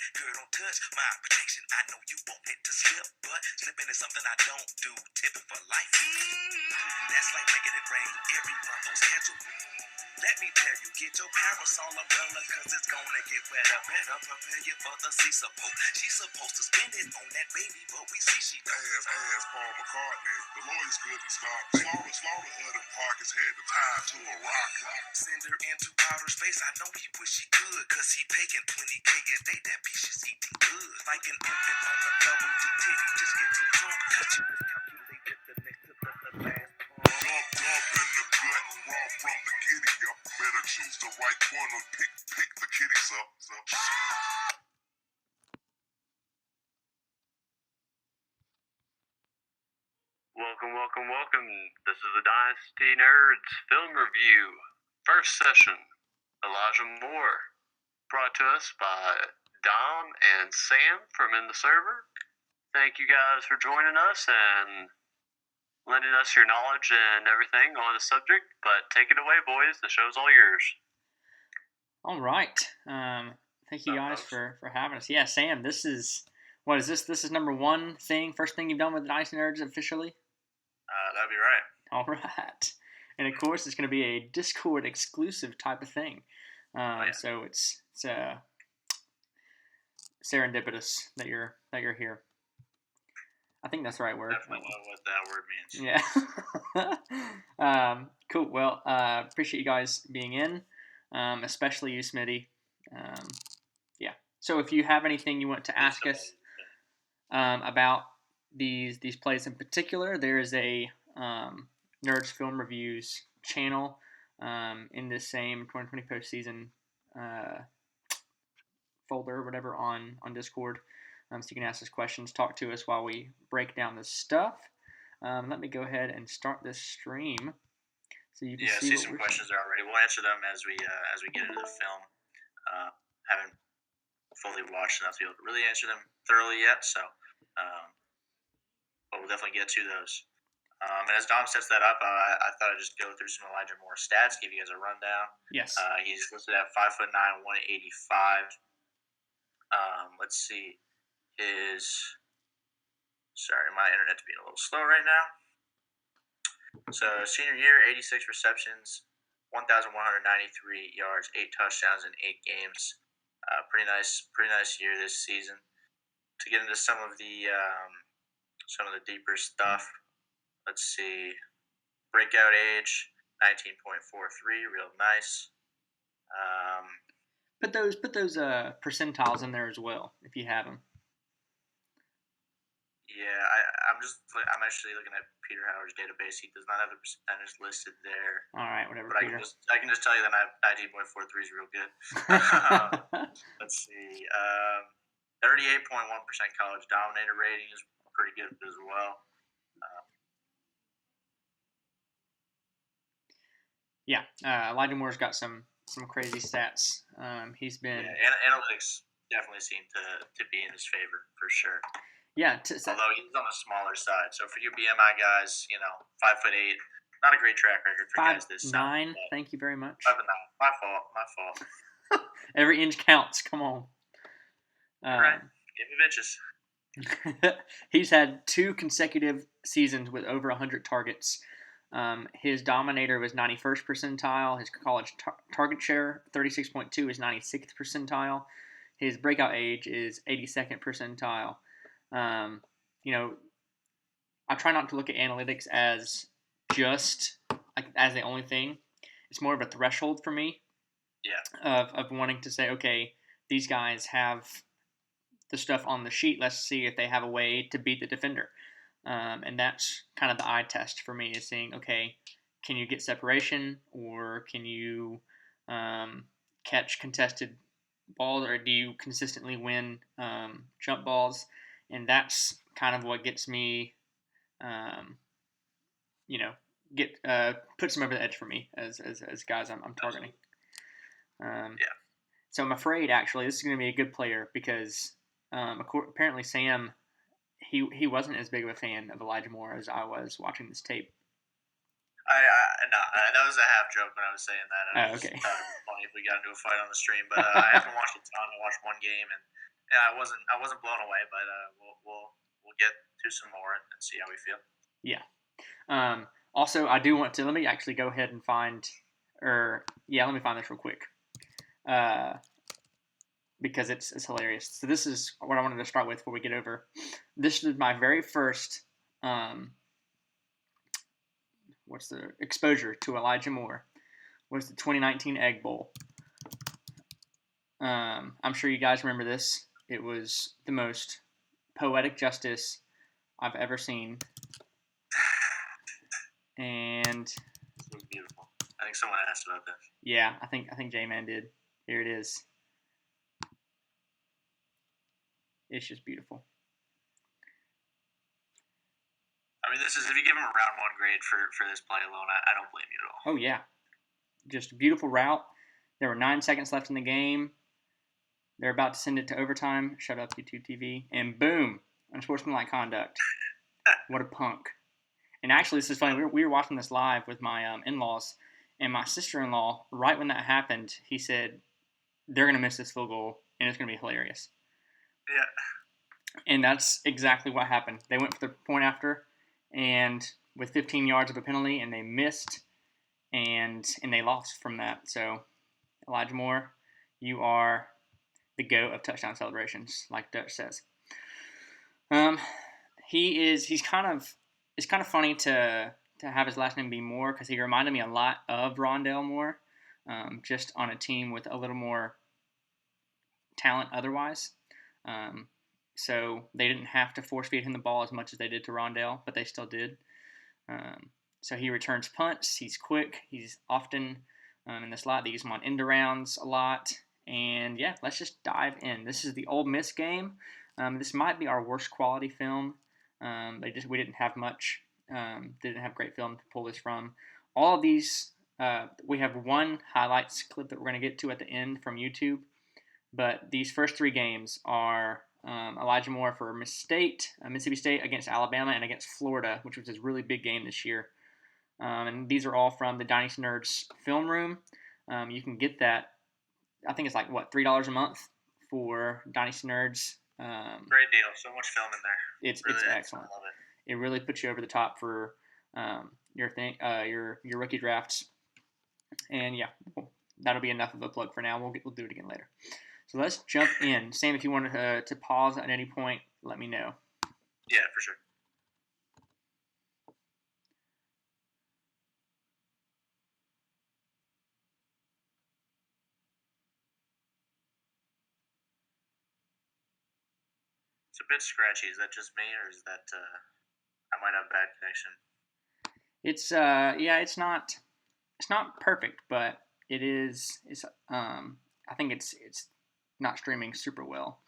Girl, don't touch my protection. I know you want it to slip, but slipping is something I don't do. Tipping for life. That's like making it rain every month on schedule. Let me tell you, get your parasol umbrella, cause it's gonna get wetter. Better prepare you for the sea support. She's supposed to spend it on that baby, but we see she does. Ass Paul McCartney. The lawyers couldn't stop. Slaughter Adam Parkins had to tie her to a rock. Send her into outer space. I know he wish he could, cause he taking 20K a day. That bitch is eating good. Like an infant on a double D titty, just getting drunk. Cause you miscalculate if the next to the last Dump in the gut, raw from the giddy up. Better choose the right one or pick the kitties up. Welcome. This is the DynastyNerds film review. First session, Elijah Moore. Brought to us by Dom and Sam from In the Server. Thank you guys for joining us and lending us your knowledge and everything on the subject. But take it away, boys. The show's all yours. All right. Thank you guys for having us. Yeah, Sam, this is This is number one thing, first thing you've done with the DynastyNerds officially? That'd be right. All right. And of course, it's going to be a Discord exclusive type of thing. So it's serendipitous that you're here. I think that's the right word. Definitely know what that word means. Yeah. Cool. Well, appreciate you guys being in, especially you, Smitty. Yeah. So if you have anything you want to ask us about these plays in particular, there is a Nerds Film Reviews channel in this same 2020 postseason folder or whatever on Discord. So you can ask us questions, talk to us while we break down this stuff. Let me go ahead and start this stream so you can see some questions there already. We'll answer them as we get into the film. Haven't fully watched enough to be able to really answer them thoroughly yet, so but we'll definitely get to those. And as Dom sets that up, I thought I'd just go through some Elijah Moore stats, give you guys a rundown. Yes. He's listed at 5'9", 185. Let's see. Sorry, my internet's being a little slow right now. So senior year, 86 receptions, 1,193 yards, 8 touchdowns in 8 games. Pretty nice year this season. To get into some of the deeper stuff, let's see. Breakout age, 19.43, real nice. Put those percentiles in there as well if you have them. Yeah, I'm actually looking at Peter Howard's database. He does not have the percentage listed there. All right, whatever. But Peter. I can just tell you that 19.43 is real good. Let's see. 38.1% college dominator rating is pretty good as well. Elijah Moore's got some crazy stats. He's been analytics definitely seem to be in his favor for sure. Yeah. Although he's on the smaller side, so for you BMI guys, 5'8", not a great track record for guys this size. 5'9". Thank you very much. 5'9". My fault. Every inch counts. Come on. Right. Give me bitches. He's had 2 consecutive seasons with over 100 targets. His dominator was 91st percentile. His college target share, 36.2, is 96th percentile. His breakout age is 82nd percentile. I try not to look at analytics as just as the only thing. It's more of a threshold for me. Yeah. Of wanting to say, okay, these guys have the stuff on the sheet. Let's see if they have a way to beat the defender. And that's kind of the eye test for me, is seeing, okay, can you get separation, or can you catch contested balls, or do you consistently win jump balls? And that's kind of what gets me, puts them over the edge for me as guys I'm targeting. So I'm afraid, actually, this is going to be a good player because apparently Sam, he wasn't as big of a fan of Elijah Moore as I was watching this tape. That was a half joke when I was saying that. I was okay. just thought it would be funny if we got into a fight on the stream, but I haven't watched a ton. I watched one game, and Yeah, I wasn't blown away, but we'll get to some more and see how we feel. Yeah. Also, I do want to let me actually go ahead and find, let me find this real quick, because it's hilarious. So this is what I wanted to start with before we get over. This is my very first what's the exposure to Elijah Moore. Was the 2019 Egg Bowl. I'm sure you guys remember this. It was the most poetic justice I've ever seen. And it was beautiful. I think someone asked about this. Yeah, I think J-Man did. Here it is. It's just beautiful. I mean, this is if you give him a round 1 grade for this play alone, I don't blame you at all. Oh yeah, just a beautiful route. There were 9 seconds left in the game. They're about to send it to overtime. Shut up, YouTube TV. And boom, unsportsmanlike conduct. What a punk. And actually, this is funny. We were watching this live with my in-laws, and my sister-in-law, right when that happened, he said, they're going to miss this field goal, and it's going to be hilarious. Yeah. And that's exactly what happened. They went for the point after, and with 15 yards of a penalty, and they missed, and they lost from that. So, Elijah Moore, you are the GOAT of touchdown celebrations, like Dutch says. It's kind of funny to have his last name be Moore, because he reminded me a lot of Rondale Moore, just on a team with a little more talent otherwise. So they didn't have to force feed him the ball as much as they did to Rondale, but they still did. So he returns punts. He's quick. He's often in the slot. They use him on end arounds a lot. And yeah, let's just dive in. This is the Ole Miss game. This might be our worst quality film. We didn't have much. Didn't have great film to pull this from. All of these, we have one highlights clip that we're going to get to at the end from YouTube. But these first 3 games are Elijah Moore for Mississippi State against Alabama, and against Florida, which was his really big game this year. And these are all from the DynastyNerds film room. You can get that. I think it's like $3 a month for DynastyNerds. Great deal. So much film in there. It's excellent. I love it. It really puts you over the top for your rookie drafts. And yeah, that'll be enough of a plug for now. We'll do it again later. So let's jump in. Sam, if you wanted to pause at any point, let me know. Yeah, for sure. It's a bit scratchy. Is that just me, or is that I might have bad connection? It's not perfect, but it is. I think it's not streaming super well.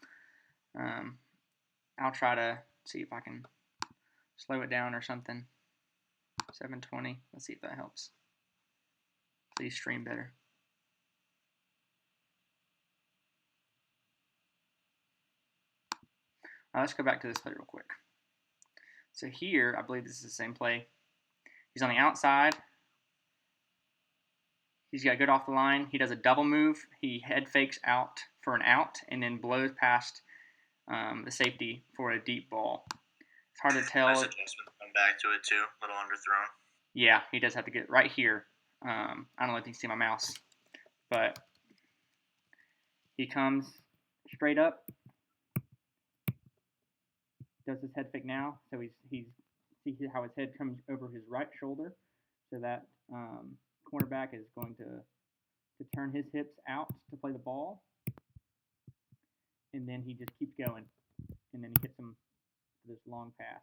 I'll try to see if I can slow it down or something. 720. Let's see if that helps. Please stream better. Let's go back to this play real quick. So here, I believe this is the same play. He's on the outside. He's got good off the line. He does a double move. He head fakes out for an out, and then blows past the safety for a deep ball. It's hard to tell. Nice adjustment. Come back to it too. A little underthrown. Yeah, he does have to get right here. I don't know if you can see my mouse, but he comes straight up. Does his head fake now? So he's see how his head comes over his right shoulder, so that cornerback is going to turn his hips out to play the ball, and then he just keeps going, and then he hits him for this long pass.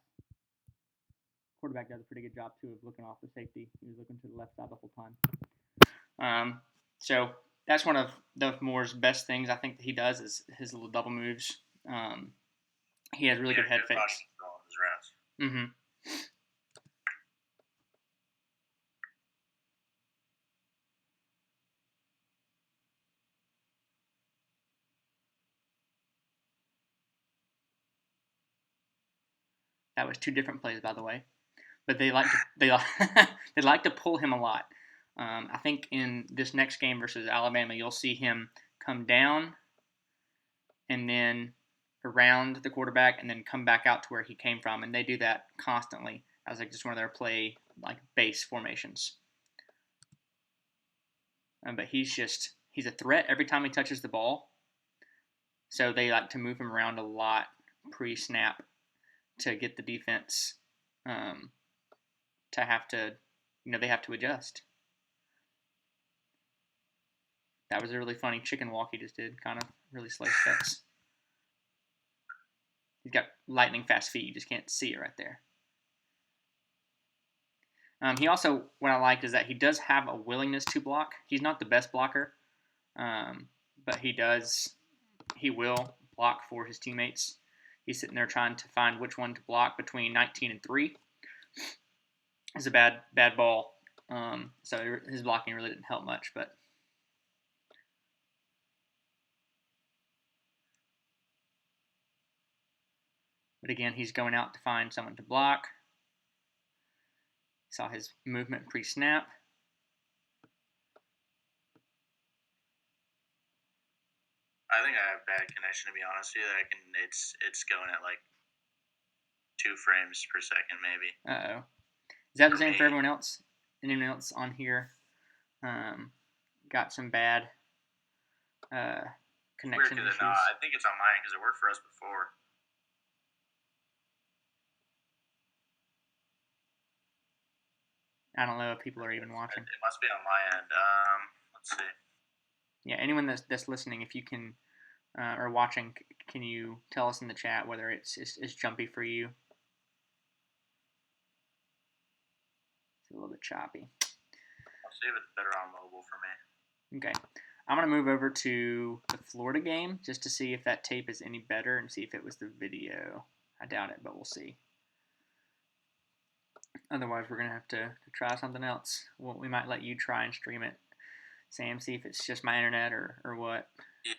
Quarterback does a pretty good job too of looking off the safety. He was looking to the left side the whole time. So that's one of Moore's best things I think that he does is his little double moves. He has really good head fakes. Mm-hmm. That was 2 different plays, by the way, but they like to pull him a lot. I think in this next game versus Alabama, you'll see him come down and then around the quarterback and then come back out to where he came from, and they do that constantly as like just one of their play like base formations. But he's a threat every time he touches the ball. So they like to move him around a lot pre-snap to get the defense to have to, they have to adjust. That was a really funny chicken walk he just did, kind of really slow steps. He's got lightning fast feet. You just can't see it right there. He also, what I liked is that he does have a willingness to block. He's not the best blocker, but he will block for his teammates. He's sitting there trying to find which one to block between 19 and 3. It's a bad ball, so his blocking really didn't help much, but again, he's going out to find someone to block. Saw his movement pre-snap. I think I have bad connection, to be honest with you. It's going at like 2 frames per second, maybe. Uh-oh. Is that the same for everyone else? Anyone else on here got some bad connection issues? I think it's on mine because it worked for us before. I don't know if people are even watching. It must be on my end. Let's see. Yeah, anyone that's listening, if you can, or watching, can you tell us in the chat whether it's jumpy for you? It's a little bit choppy. I'll see if it's better on mobile for me. Okay. I'm going to move over to the Florida game just to see if that tape is any better and see if it was the video. I doubt it, but we'll see. Otherwise, we're going to have to try something else. Well, we might let you try and stream it, Sam, see if it's just my internet or what. Yeah.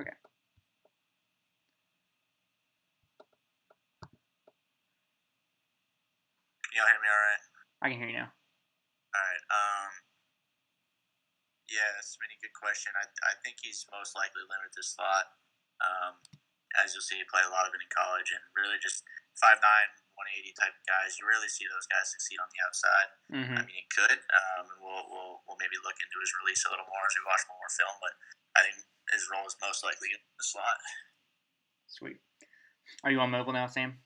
Okay. Can y'all hear me all right? I can hear you now. All right. Yeah, that's a really good question. I think he's most likely limited to slot. As you'll see, he played a lot of it in college, and really just 5'9", 180 type of guys. You rarely see those guys succeed on the outside. Mm-hmm. I mean, he could, and we'll maybe look into his release a little more as we watch more film. But I think his role is most likely in the slot. Sweet. Are you on mobile now, Sam?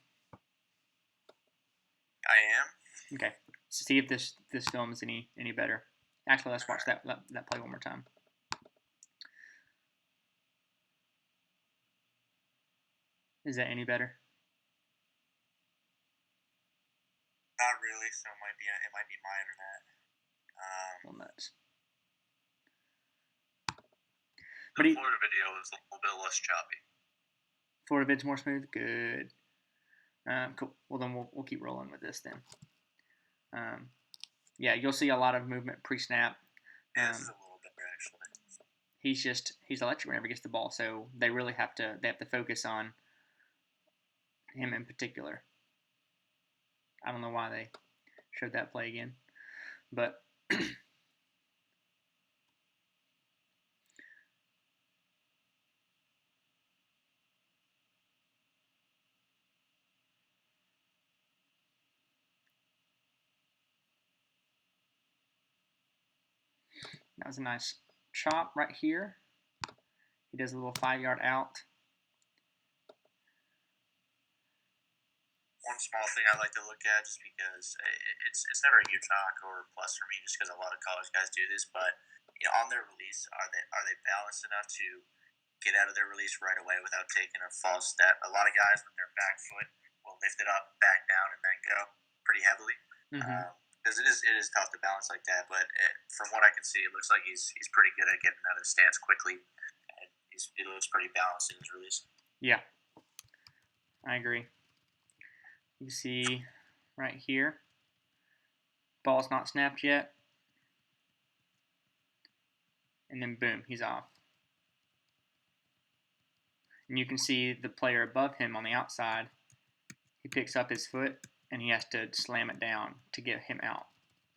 I am. Okay. See if this film is any better. Actually, let's watch that play one more time. Is that any better? Not really. So it might be my internet. Well, nuts. The Florida video is a little bit less choppy. Florida vid's more smooth. Good. Cool. Well, then we'll keep rolling with this then. Yeah, you'll see a lot of movement pre-snap. Yeah, this is a little better actually. He's electric whenever he gets the ball, so they really have to focus on him in particular. I don't know why they showed that play again, but that was a nice chop right here. He does a little 5-yard out. One small thing I like to look at, just because it's never a huge knock or plus for me, just because a lot of college guys do this. But on their release, are they balanced enough to get out of their release right away without taking a false step? A lot of guys with their back foot will lift it up, back down, and then go pretty heavily. Because it is tough to balance like that. But from what I can see, it looks like he's pretty good at getting out of the stance quickly, and he looks pretty balanced in his release. Yeah, I agree. You see right here, ball's not snapped yet, and then boom, he's off. And you can see the player above him on the outside, he picks up his foot and he has to slam it down to get him out.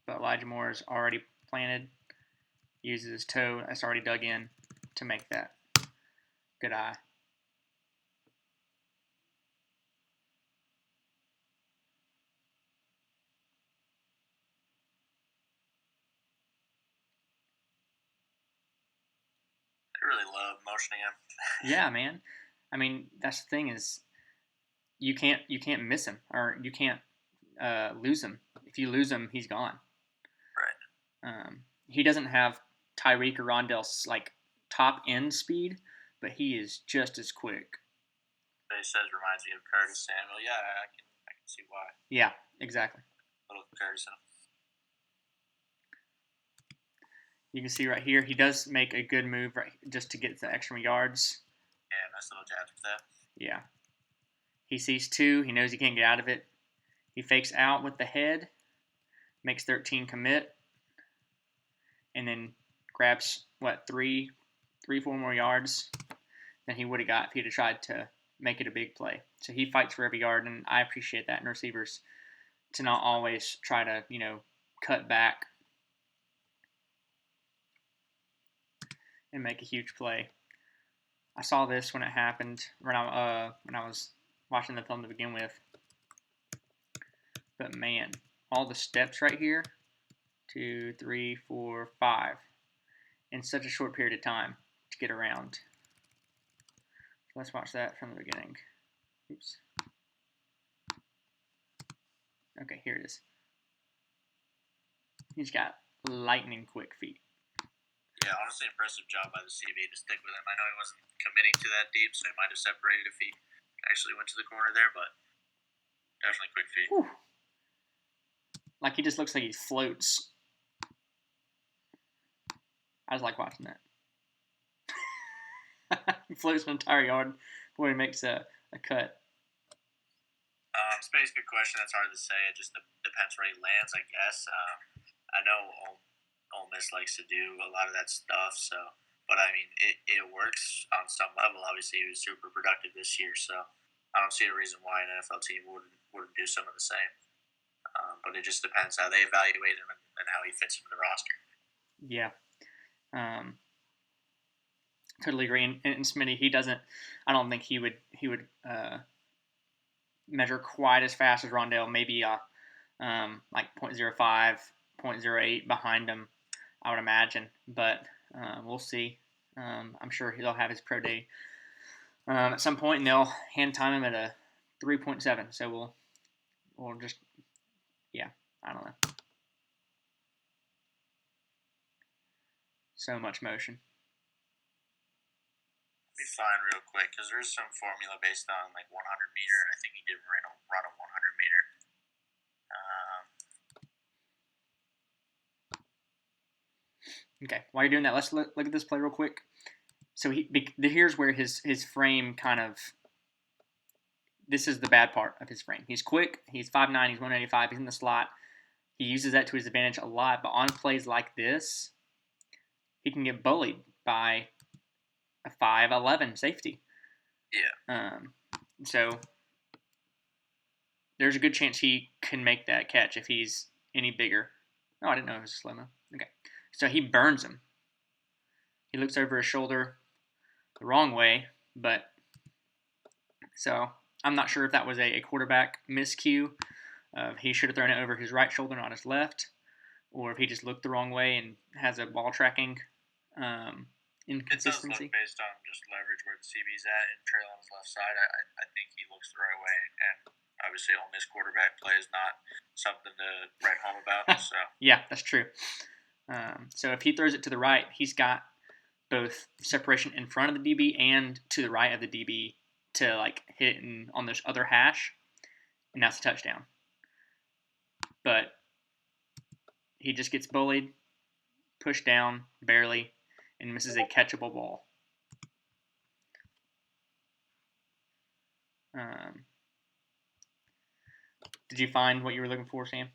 But Elijah Moore is already planted. He uses his toe that's already dug in to make that. Good eye. I really love motioning him. Yeah, man. I mean, that's the thing is, you can't miss him, or you can't lose him. If you lose him, he's gone. Right. He doesn't have Tyreek or Rondell's like top end speed, but he is just as quick. But he says reminds me of Curtis Samuel. Yeah, I can see why. Yeah, exactly. Little Curtis in him. You can see right here, he does make a good move right just to get the extra yards. Yeah, nice little jab step. Yeah. He sees 2. He knows he can't get out of it. He fakes out with the head, makes 13 commit, and then grabs, 3, 4 more yards than he would have got if he'd have tried to make it a big play. So he fights for every yard, and I appreciate that in receivers to not always try to, cut back and make a huge play. I saw this when it happened when I was watching the film to begin with. But man, all the steps right here, 2, 3, 4, 5, in such a short period of time to get around. So let's watch that from the beginning. Oops. Okay, here it is. He's got lightning quick feet. Yeah, honestly, impressive job by the CB to stick with him. I know he wasn't committing to that deep, so he might have separated if he actually went to the corner there, but definitely quick feet. Whew. Like, he just looks like he floats. I just like watching that. He floats an entire yard before he makes a cut. Space, good question. That's hard to say. It just depends where he lands, I guess. I know Ole Miss likes to do a lot of that stuff, so. But I mean, it works on some level. Obviously, he was super productive this year, so I don't see a reason why an NFL team wouldn't do some of the same. But it just depends how they evaluate him and how he fits into the roster. Yeah. Totally agree. And Smitty, he doesn't. I don't think he would measure quite as fast as Rondell. Maybe like 0.05, 0.08 behind him, I would imagine. But we'll see. I'm sure he'll have his pro day at some point, and they'll hand time him at a 3.7. So we'll just, yeah, I don't know. So much motion. Be fine real quick because there is some formula based on like 100 meter, and I think he did run a 100 meter. Okay, while you're doing that, let's look at this play real quick. So here's where his frame kind of. This is the bad part of his frame. He's quick. He's 5'9". He's 185. He's in the slot. He uses that to his advantage a lot. But on plays like this, he can get bullied by a 5'11" safety. Yeah. So there's a good chance he can make that catch if he's any bigger. Oh, I didn't know it was a slow-mo. Okay. So he burns him. He looks over his shoulder the wrong way, but so I'm not sure if that was a quarterback miscue. He should have thrown it over his right shoulder, not his left, or if he just looked the wrong way and has a ball tracking inconsistency. It does look based on just leverage where the CB's at and trail on his left side. I think he looks the right way, and obviously Ole Miss quarterback play is not something to write home about. So yeah, that's true. So if he throws it to the right, he's got both separation in front of the DB and to the right of the DB to like hit on this other hash, and that's a touchdown. But he just gets bullied, pushed down barely, and misses a catchable ball. Did you find what you were looking for, Sam?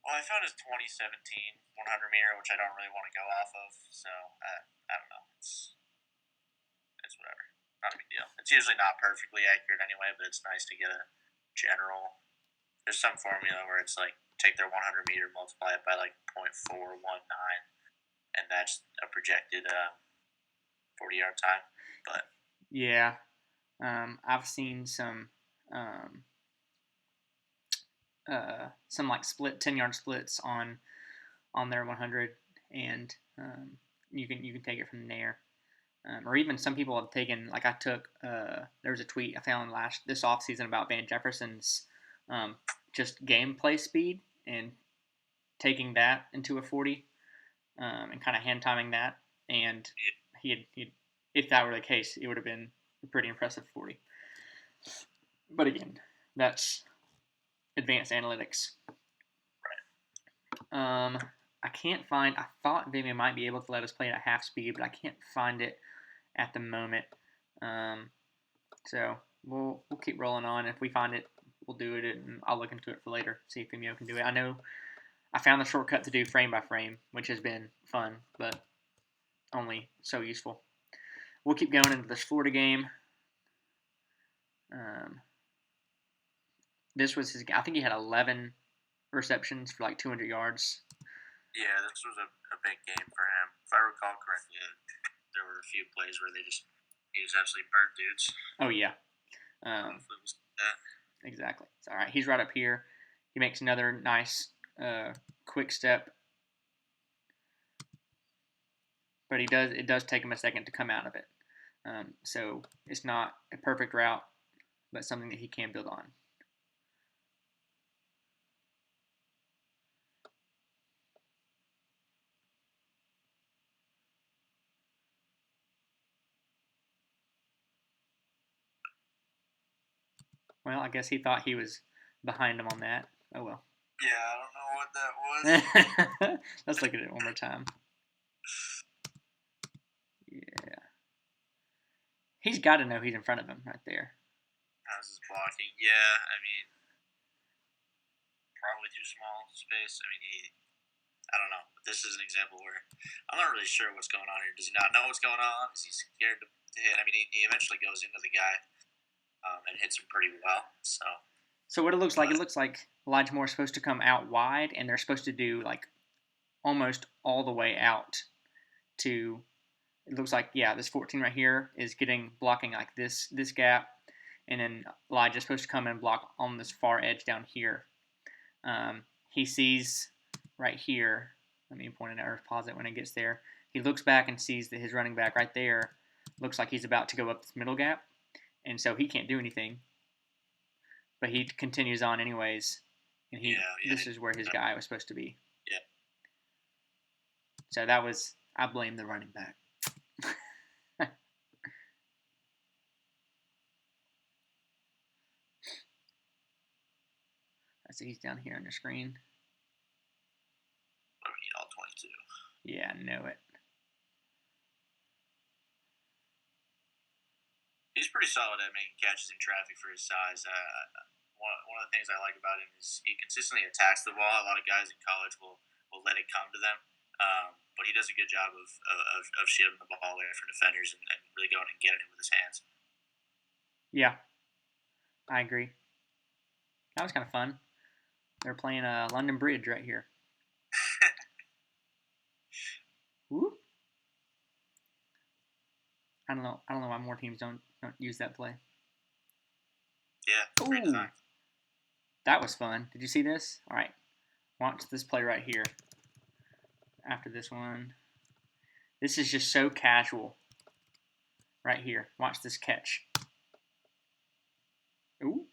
Well, I found his 2017 100 meter, which I don't really want to go off of, so I don't know. It's whatever. Not a big deal. It's usually not perfectly accurate anyway, but it's nice to get a general. There's some formula where it's like take their 100 meter, multiply it by like 0.419, and projected 40-yard time. But yeah, I've seen some like split 10-yard splits on their 100, and you can take it from there. Or even some people have taken, like I took, there was a tweet I found this offseason about Van Jefferson's just gameplay speed and taking that into a 40 and kind of hand timing that. And he if that were the case, it would have been a pretty impressive 40. But again, that's advanced analytics. Right. I can't find. I thought they might be able to let us play it at half speed, but I can't find it at the moment. So we'll keep rolling on. If we find it, we'll do it, and I'll look into it for later. See if Vimeo can do it. I know I found the shortcut to do frame by frame, which has been fun, but only so useful. We'll keep going into this Florida game. This was his. I think he had 11 receptions for like 200 yards. Yeah, this was a big game for him. If I recall correctly, there were a few plays where he just absolutely burnt dudes. Oh yeah. Exactly. So, all right, he's right up here. He makes another nice quick step, but it does take him a second to come out of it. So it's not a perfect route, but something that he can build on. Well, I guess he thought he was behind him on that. Oh well. Yeah, I don't know what that was. Let's look at it one more time. Yeah. He's got to know he's in front of him right there. How's his blocking? Yeah, I mean, probably too small space. I mean, I don't know. But this is an example where I'm not really sure what's going on here. Does he not know what's going on? Is he scared to hit? I mean, he eventually goes into the guy and hits him pretty well. So what it looks like Elijah Moore's supposed to come out wide, and they're supposed to do like almost all the way out to. It looks like this 14 right here is blocking like this gap, and then Elijah's supposed to come and block on this far edge down here. He sees right here. Let me point it out or pause it when it gets there. He looks back and sees that his running back right there looks like he's about to go up this middle gap, and so he can't do anything. But he continues on anyways, and this is where his guy was supposed to be. Yeah. So I blame the running back. So he's down here on the screen. I need all 22. Yeah, I know it. He's pretty solid at making catches in traffic for his size. One of the things I like about him is he consistently attacks the ball. A lot of guys in college will let it come to them, but he does a good job of shielding the ball away from defenders and really going and getting it with his hands. Yeah, I agree. That was kind of fun. They're playing London Bridge right here. Woo. I don't know why more teams don't use that play. Yeah, great design. That was fun. Did you see this? All right, watch this play right here. After this one, this is just so casual. Right here, watch this catch. Ooh.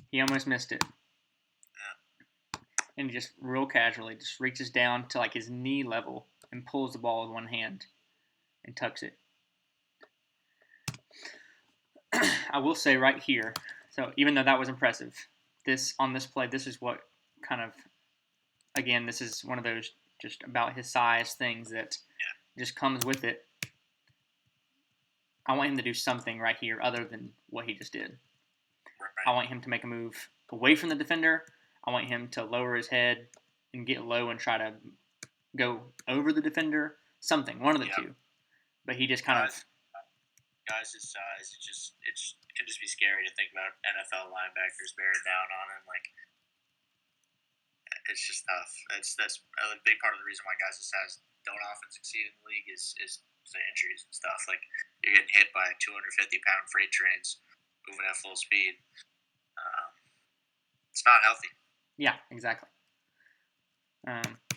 He almost missed it. Yeah. And he just real casually just reaches down to like his knee level and pulls the ball with one hand and tucks it. I will say right here, so even though that was impressive, on this play, this is what kind of, again, this is one of those just about his size things that just comes with it. I want him to do something right here other than what he just did. I want him to make a move away from the defender. I want him to lower his head and get low and try to go over the defender. Something, one of the two. But he just kind of... Guys his size, it can just be scary to think about NFL linebackers bearing down on him. Like, it's just tough. That's a big part of the reason why guys this size don't often succeed in the league is the injuries and stuff. Like you're getting hit by 250-pound freight trains moving at full speed. It's not healthy. Yeah, exactly.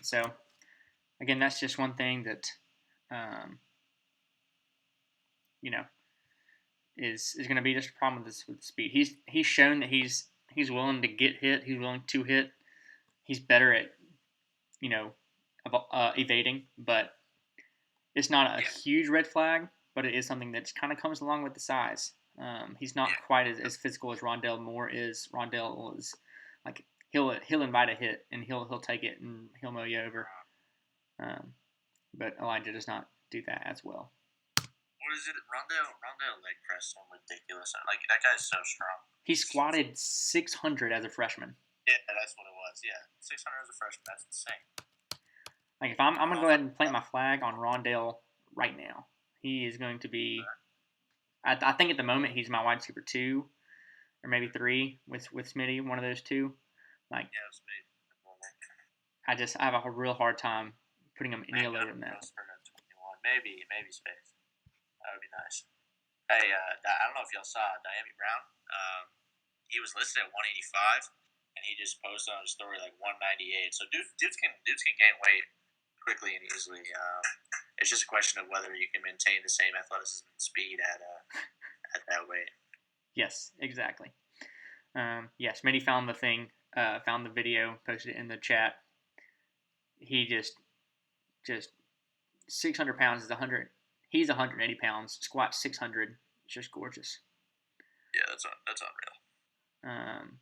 So, again, that's just one thing that, is going to be just a problem with speed. He's shown that he's willing to get hit. He's willing to hit. He's better at, evading, but it's not a huge red flag. But it is something that kind of comes along with the size. He's not quite as physical as Rondale Moore is. Rondale is like he'll invite a hit and he'll take it and he'll mow you over. But Elijah does not do that as well. What is it? Rondale leg press so ridiculous. Like that guy's so strong. He squatted 600 as a freshman. Yeah, that's what it was. Yeah, 600 as a freshman. That's insane. Like if I'm gonna go ahead and plant my flag on Rondale right now. He is going to be. I think at the moment he's my wide receiver 2, or maybe 3 with Smitty, one of those two. Like Smitty. I have a real hard time putting him any lower than that. Maybe space. That would be nice. Hey, I don't know if y'all saw Diami Brown. He was listed at 185, and he just posted on his story like 198. So dudes can gain weight quickly and easily. It's just a question of whether you can maintain the same athleticism and speed at that weight. Yes, exactly. Smitty found the thing, found the video, posted it in the chat. He just 600 pounds is 100. He's 180 pounds, squats 600. It's just gorgeous. Yeah, that's unreal.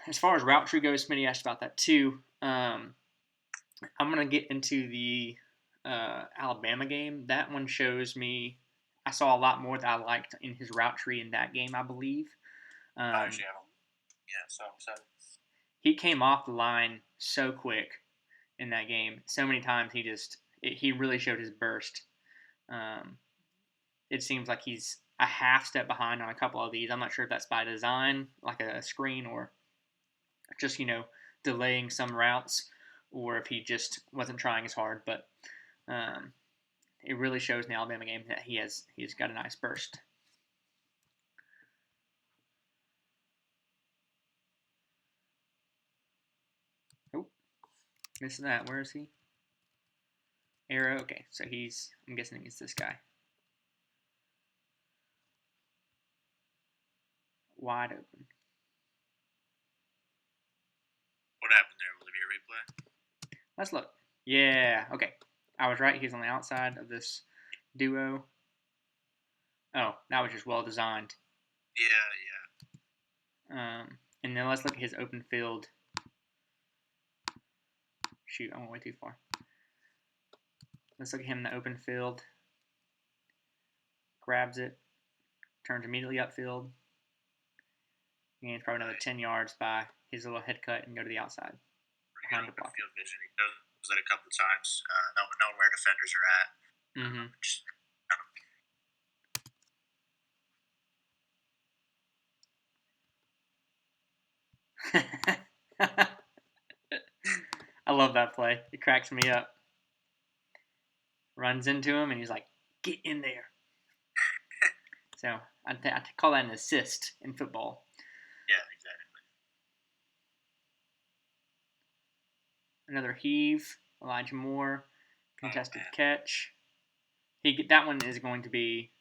As far as route tree goes, Smitty asked about that too. I'm going to get into the Alabama game. That one shows me I saw a lot more that I liked in his route tree in that game, I believe. So excited. He came off the line so quick in that game. So many times he really showed his burst. It seems like he's a half step behind on a couple of these. I'm not sure if that's by design, like a screen, or just, delaying some routes, or if he just wasn't trying as hard. But it really shows in the Alabama game that he's got a nice burst. Oh, missing that. Where is he? Arrow. Okay, so I'm guessing it's this guy. Wide open. What happened there? Will it be a replay? Let's look. Yeah, okay. I was right. He's on the outside of this duo. Oh, that was just well designed. Yeah. And then let's look at his open field. Shoot, I went way too far. Let's look at him in the open field. Grabs it. Turns immediately upfield. Gains probably another 10 yards by his little head cut and go to the outside. Behind the block. Field vision. He does that a couple of times. Knowing where defenders are at. I love that play. It cracks me up. Runs into him, and he's like, get in there. So I call that an assist in football. Yeah, exactly. Another heave. Elijah Moore. Contested catch. That one is going to be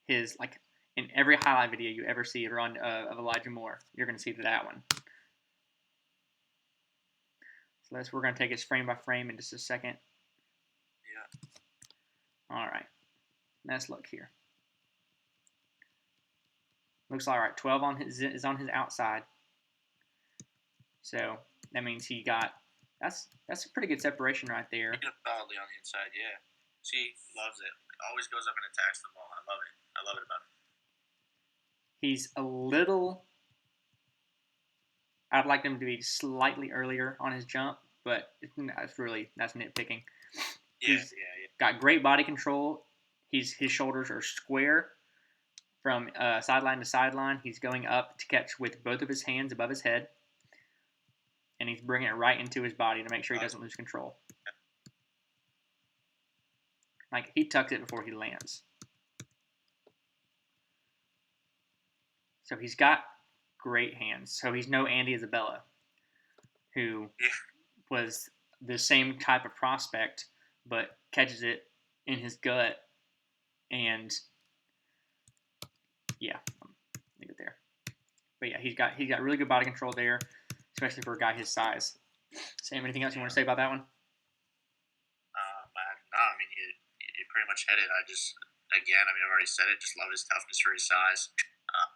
his, like, in every highlight video you ever see of Elijah Moore, you're going to see that one. So we're going to take his frame by frame in just a second. Yeah. All right. Let's look here. Looks all right. 12 is on his outside. So that means he got that's a pretty good separation right there. He got solidly on the inside, yeah. See, loves it. Always goes up and attacks the ball. I love it. I love it about him. He's a little. I'd like him to be slightly earlier on his jump, but that's nitpicking. He's got great body control. His shoulders are square from sideline to sideline. He's going up to catch with both of his hands above his head. and he's bringing it right into his body to make sure he doesn't lose control. Like, he tucks it before he lands. So he's got great hands. So he's no Andy Isabella, who was the same type of prospect, but catches it in his gut, and leave it there. But yeah, he's got really good body control there, especially for a guy his size. Sam, anything else you want to say about that one? No, I mean you pretty much hit it. I've already said it. Just love his toughness for his size.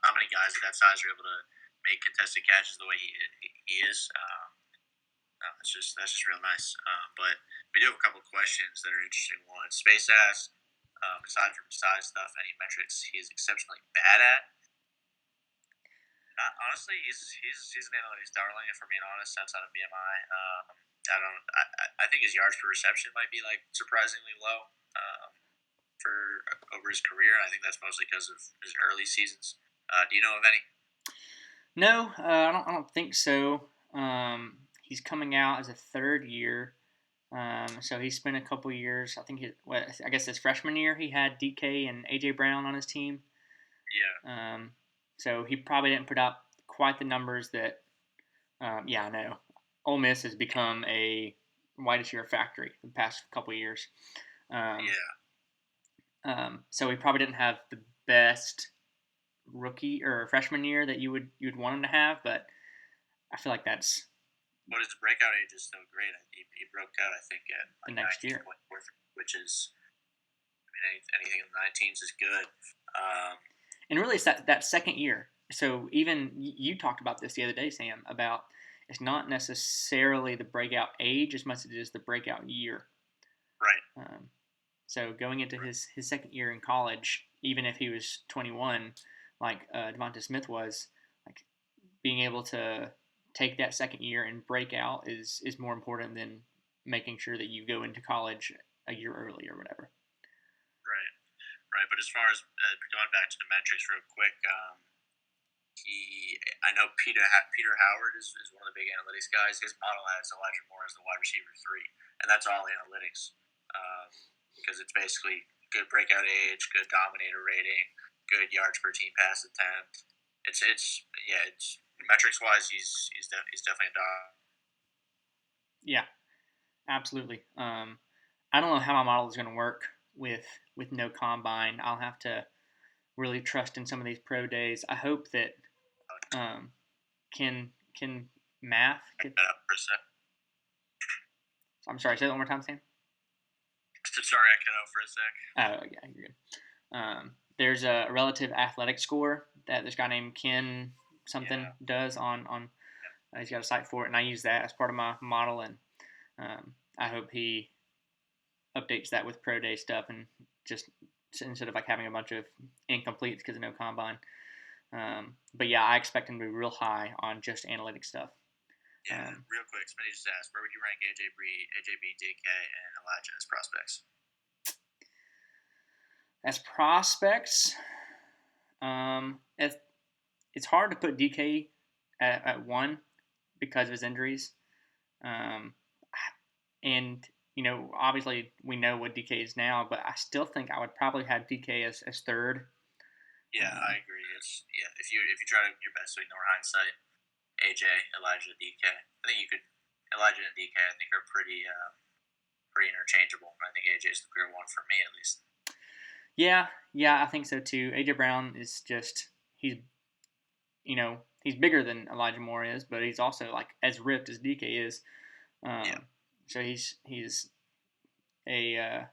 How many guys at that size are able to make contested catches the way he is? That's just real nice. But we do have a couple of questions that are interesting. One, Space asks, aside from size stuff, any metrics he is exceptionally bad at? Honestly, he's an analytics darling. If we're being honest, outside of BMI, I think his yards per reception might be like surprisingly low for over his career. I think that's mostly because of his early seasons. Do you know of any? No, I don't think so. He's coming out as a third year, so he spent a couple years. I guess his freshman year he had DK and AJ Brown on his team. Yeah. So he probably didn't put out quite the numbers that. I know. Ole Miss has become a wide receiver factory the past couple years. So he probably didn't have the best rookie or freshman year that you'd want him to have, but I feel like that's. But his breakout age is still great. He broke out, I think, at the next year, which is, anything in the 19s is good. And really, it's that second year. So even you talked about this the other day, Sam, about it's not necessarily the breakout age as much as it is the breakout year. Right. So going into his second year in college, even if he was 21, like Devonta Smith was, like being able to take that second year and break out is more important than making sure that you go into college a year early or whatever. Right. But as far as going back to the metrics real quick, I know Peter Howard is one of the big analytics guys. His model has Elijah Moore as the wide receiver 3, and that's all analytics because it's basically good breakout age, good dominator rating, good yards per team pass attempt. It's metrics wise, he's definitely a dog. Yeah, absolutely. I don't know how my model is going to work with no combine. I'll have to really trust in some of these pro days. I hope that can math. I'm sorry. Say that one more time, Sam. Sorry, I cut out for a sec. Oh yeah, you're good. There's a relative athletic score that this guy named Ken something does on. He's got a site for it, and I use that as part of my model, and I hope he updates that with pro day stuff, and just instead of like having a bunch of incompletes because of no combine. But yeah, I expect him to be real high on just analytic stuff. Yeah, real quick, Smitty just asked, where would you rank AJB, DK, and Elijah as prospects? As prospects, it's hard to put DK at 1 because of his injuries. And, obviously we know what DK is now, but I still think I would probably have DK as 3rd. Yeah, I agree. If you try to your best to ignore hindsight, AJ, Elijah, DK. I think you could. Elijah and DK, I think, are pretty interchangeable. I think AJ is the clear one for me, at least. Yeah, I think so too. AJ Brown is just he's bigger than Elijah Moore is, but he's also like as ripped as DK is. So he's a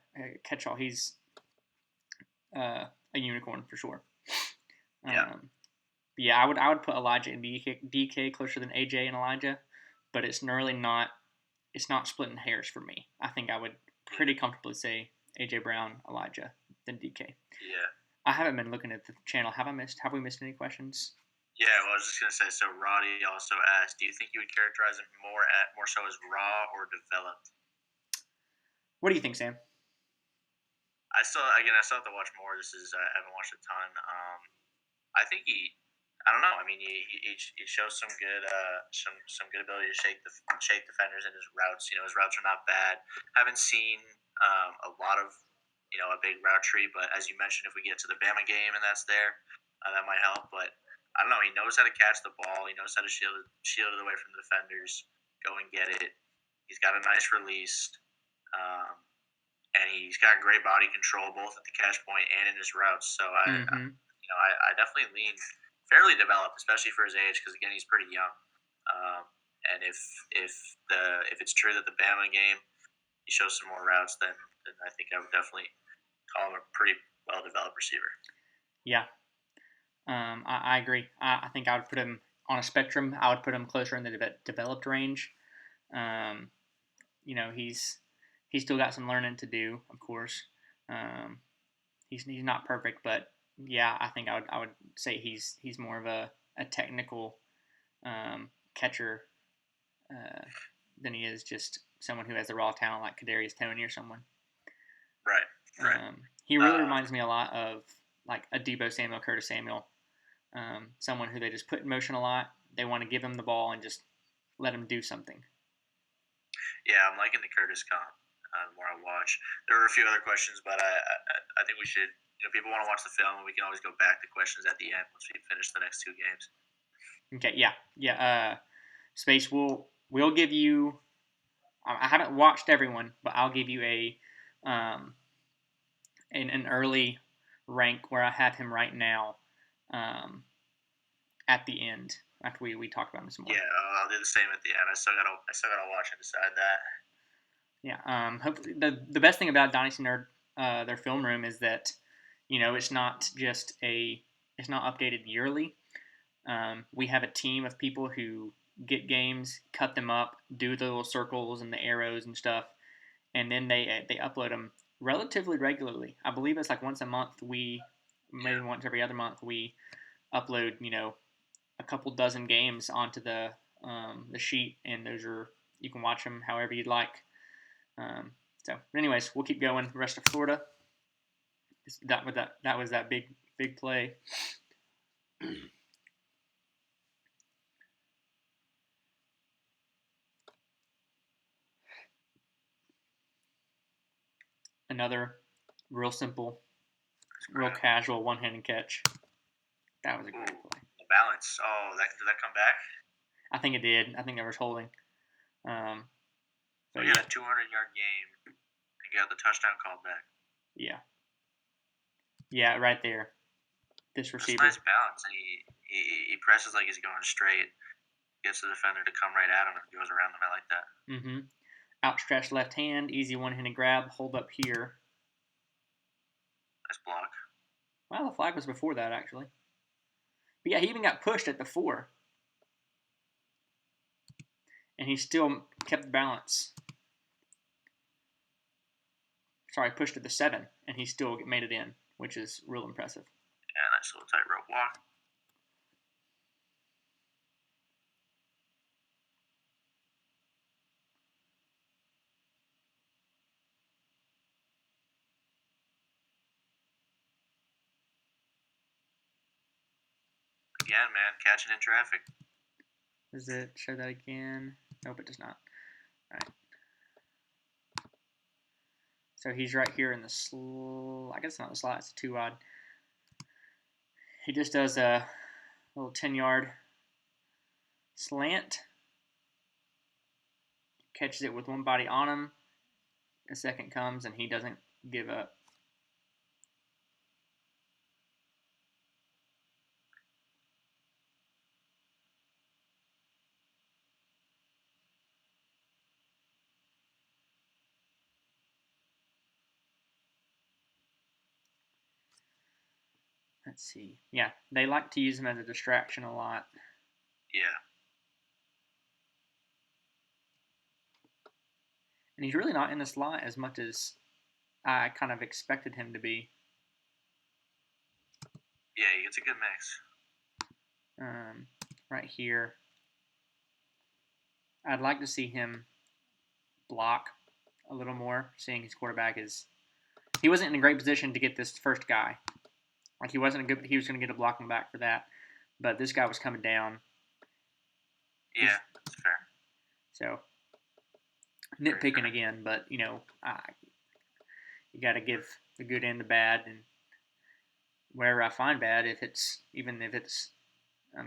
catch-all. He's a unicorn for sure. I would put Elijah and DK closer than AJ and Elijah, but it's really not. It's not splitting hairs for me. I think I would pretty comfortably say AJ Brown, Elijah, than DK. Yeah. I haven't been looking at the channel. Have we missed any questions? Yeah, well, I was just gonna say. So Roddy also asked, do you think you would characterize him more so as raw or developed? What do you think, Sam? I still have to watch more. I haven't watched a ton. I think I don't know. I mean, he shows some good good ability to shake defenders in his routes. His routes are not bad. Haven't seen a lot of a big route tree, but as you mentioned, if we get to the Bama game and that's there, that might help. But I don't know. He knows how to catch the ball. He knows how to shield it away from the defenders. Go and get it. He's got a nice release, and he's got great body control both at the catch point and in his routes. So I definitely lean fairly developed, especially for his age, because again he's pretty young. And if it's true that the Bama game he shows some more routes, then I think I would definitely call him a pretty well developed receiver. Yeah, I agree. I think I would put him on a spectrum. I would put him closer in the developed range. He's still got some learning to do, of course. He's not perfect, but yeah, I think I would say he's more of a technical catcher than he is just someone who has the raw talent like Kadarius Toney or someone. Right. He really reminds me a lot of like a Deebo Samuel, Curtis Samuel, someone who they just put in motion a lot. They want to give him the ball and just let him do something. Yeah, I'm liking the Curtis comp the more I watch. There were a few other questions, but I think we should. People want to watch the film, and we can always go back to questions at the end once we finish the next two games. Okay, yeah. Space, we'll give you. I haven't watched everyone, but I'll give you an early rank where I have him right now. At the end, after we talk about him some more. Yeah, I'll do the same at the end. I still gotta watch and decide that. Yeah. Hopefully, the best thing about Dynasty Nerd, their film room is that, it's not just it's not updated yearly. We have a team of people who get games, cut them up, do the little circles and the arrows and stuff, and then they upload them relatively regularly. I believe it's like once a month. Maybe once every other month we upload, a couple dozen games onto the sheet, and those you can watch them however you'd like. So, anyways, we'll keep going. The rest of Florida. That was that big play. Another real simple, real casual one-handed catch. That was a great play. The balance. Oh, did that come back? I think it did. I think there was holding. So you had a 200-yard game and got the touchdown called back. Yeah. Yeah, right there. This receiver. Nice balance. And he presses like he's going straight. Gets the defender to come right at him and goes around him. I like that. Mm-hmm. Outstretched left hand, easy one-handed grab, hold up here. Nice block. Well, the flag was before that, actually. But yeah, he even got pushed at the 4. And he still kept the balance. Sorry, pushed at the 7, and he still made it in, which is real impressive. Yeah, nice little tightrope walk. Again, man, catching in traffic. Does it show that again? Nope, it does not. All right. So he's right here in the I guess it's not the slot, it's a 2 wide. He just does a little 10-yard slant. Catches it with one body on him. A second comes, and he doesn't give up. Let's see. Yeah, they like to use him as a distraction a lot. Yeah. And he's really not in the slot as much as I kind of expected him to be. Yeah, he gets a good mix. Right here. I'd like to see him block a little more, seeing his quarterback he wasn't in a great position to get this first guy. Like he was going to get a blocking back for that. but this guy was coming down. Yeah, that's fair. So nitpicking again, but you got to give the good and the bad, and wherever I find bad,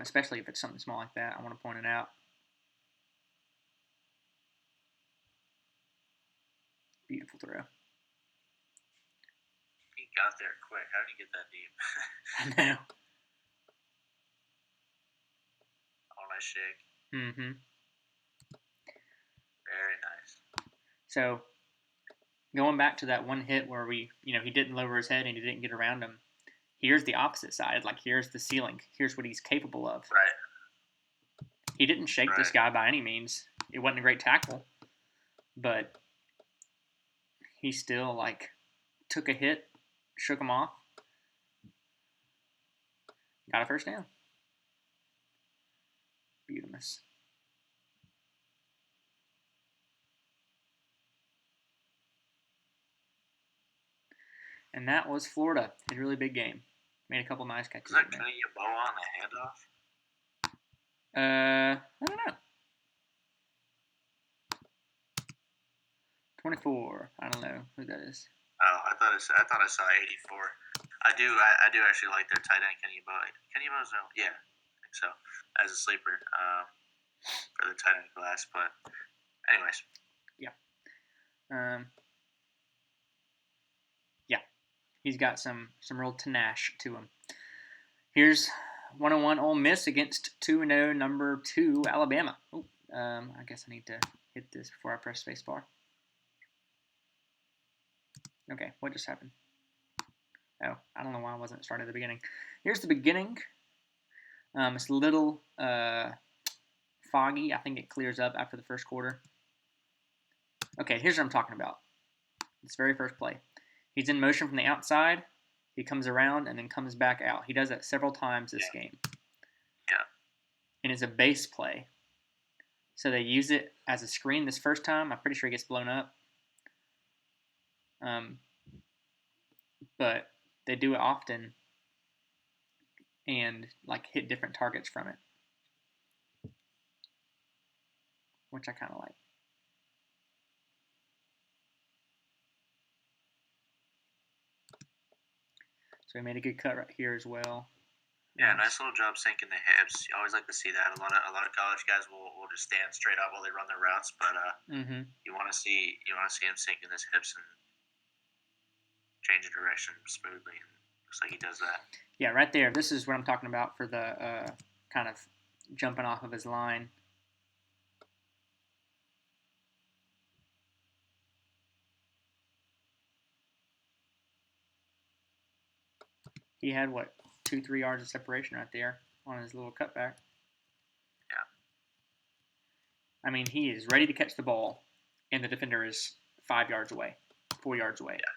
especially if it's something small like that, I want to point it out. Beautiful throw. He got there quick. How did he get that deep? I know. Oh, nice shake. Mm-hmm. Very nice. So going back to that one hit where he didn't lower his head and he didn't get around him. Here's the opposite side. Like, here's the ceiling. Here's what he's capable of. Right. He didn't shake this guy by any means. It wasn't a great tackle, but he still took a hit, shook him off, got a first down. Beautiful. And that was Florida. A really big game. Made a couple nice catches. Is that Kenny Yeboah on the handoff? I don't know. 24. I don't know who that is. Oh, I thought I saw 84. I do actually like their tight end Kenny Yeboah. Kenny Yeboah's yeah, I think so. As a sleeper for the tight end class, but anyways. Yeah. Yeah. He's got some real tenace to him. Here's 101 Ole Miss against 2-0 number 2 Alabama. Oh, I guess I need to hit this before I press spacebar. Okay, what just happened? Oh, I don't know why I wasn't started at the beginning. Here's the beginning. It's a little foggy. I think it clears up after the first quarter. Okay, here's what I'm talking about. This very first play. He's in motion from the outside. He comes around and then comes back out. He does that several times this game. Yeah. And it's a base play. So they use it as a screen this first time. I'm pretty sure it gets blown up. But they do it often and hit different targets from it, which I kind of like. So he made a good cut right here as well. Yeah, nice little job sinking the hips. You always like to see that. A lot of college guys will just stand straight up while they run their routes, but you want to see him sinking his hips and change the direction smoothly. And looks like he does that. Yeah, right there. This is what I'm talking about for the kind of jumping off of his line. He had 2-3 yards of separation right there on his little cutback. Yeah. I mean, he is ready to catch the ball, and the defender is 5 yards away, 4 yards away. Yeah.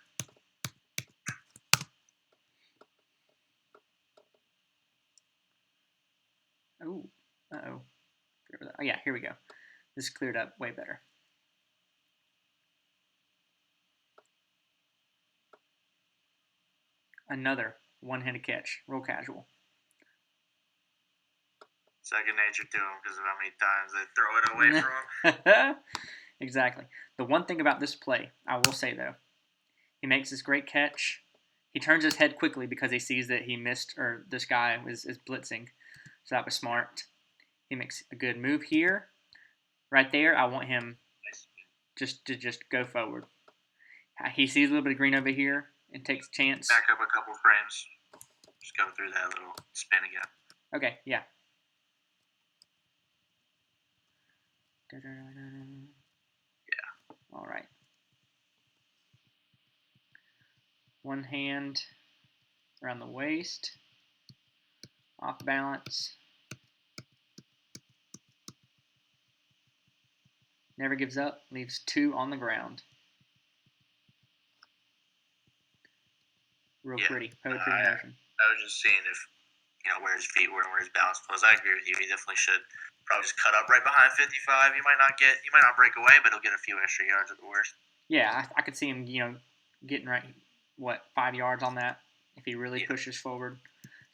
Oh, uh-oh. Oh, yeah, here we go. This cleared up way better. Another one-handed catch, real casual. Second nature to him because of how many times they throw it away from him. Exactly. The one thing about this play, I will say though, he makes this great catch. He turns his head quickly because he sees that he missed, or this guy is blitzing. So that was smart. He makes a good move here. Right there, I want him just to go forward. He sees a little bit of green over here and takes a chance. Back up a couple frames. Just go through that little spin again. Okay, yeah. Yeah. All right. One hand around the waist. Off balance. Never gives up. Leaves 2 on the ground. Real pretty. Pretty motion. I was just seeing if, where his feet were and where his balance was. I agree with you. He definitely should probably just cut up right behind 55. He might not break away, but he'll get a few extra yards at the worst. Yeah, I could see him, getting 5 yards on that if he really pushes forward.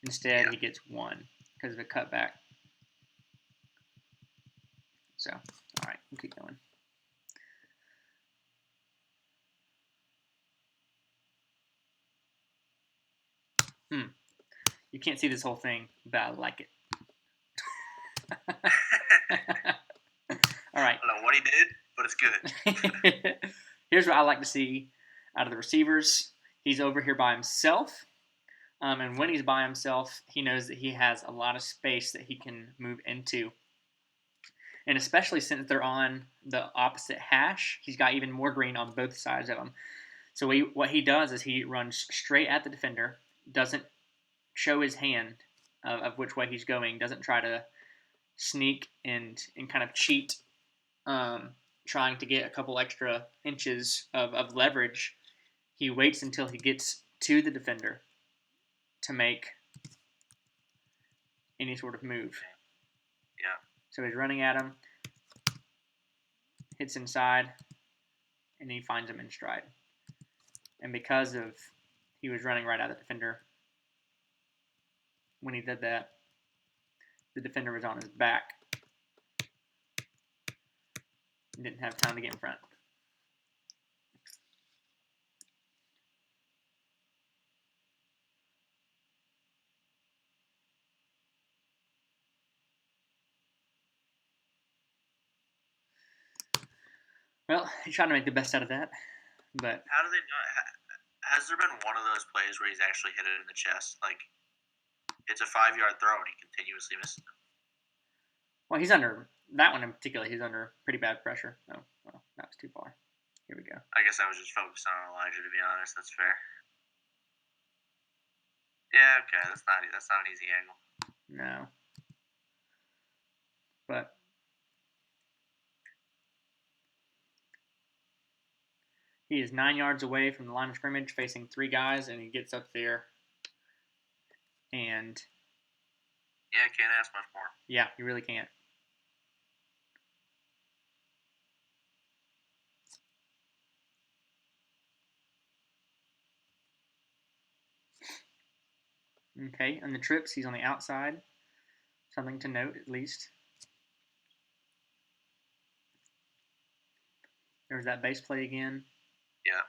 Instead, he gets 1. because of a cutback. So, all right, we'll keep going. You can't see this whole thing, but I like it. All right. I don't know what he did, but it's good. Here's what I like to see out of the receivers. He's over here by himself. And when he's by himself, he knows that he has a lot of space that he can move into. And especially since they're on the opposite hash, he's got even more green on both sides of him. So what he does is he runs straight at the defender, doesn't show his hand of which way he's going, doesn't try to sneak and kind of cheat, trying to get a couple extra inches of leverage. He waits until he gets to the defender to make any sort of move. Yeah. So he's running at him, hits inside, and he finds him in stride. And because of he was running right at the defender, when he did that, the defender was on his back. He didn't have time to get in front. Well, he's trying to make the best out of that, but How do they know? Has there been one of those plays where he's actually hit it in the chest? Like, it's a 5-yard throw and he continuously misses it. well, he's under that one in particular. He's under pretty bad pressure. Oh, well, that was too far. Here we go. I guess I was just focused on Elijah, to be honest. That's fair. Yeah, okay. That's not an easy angle. No, but he is 9 yards away from the line of scrimmage, facing 3 guys, and he gets up there, and Yeah, can't ask much more. yeah, you really can't. Okay, on the trips, he's on the outside. Something to note, at least. There's that base play again. Yeah.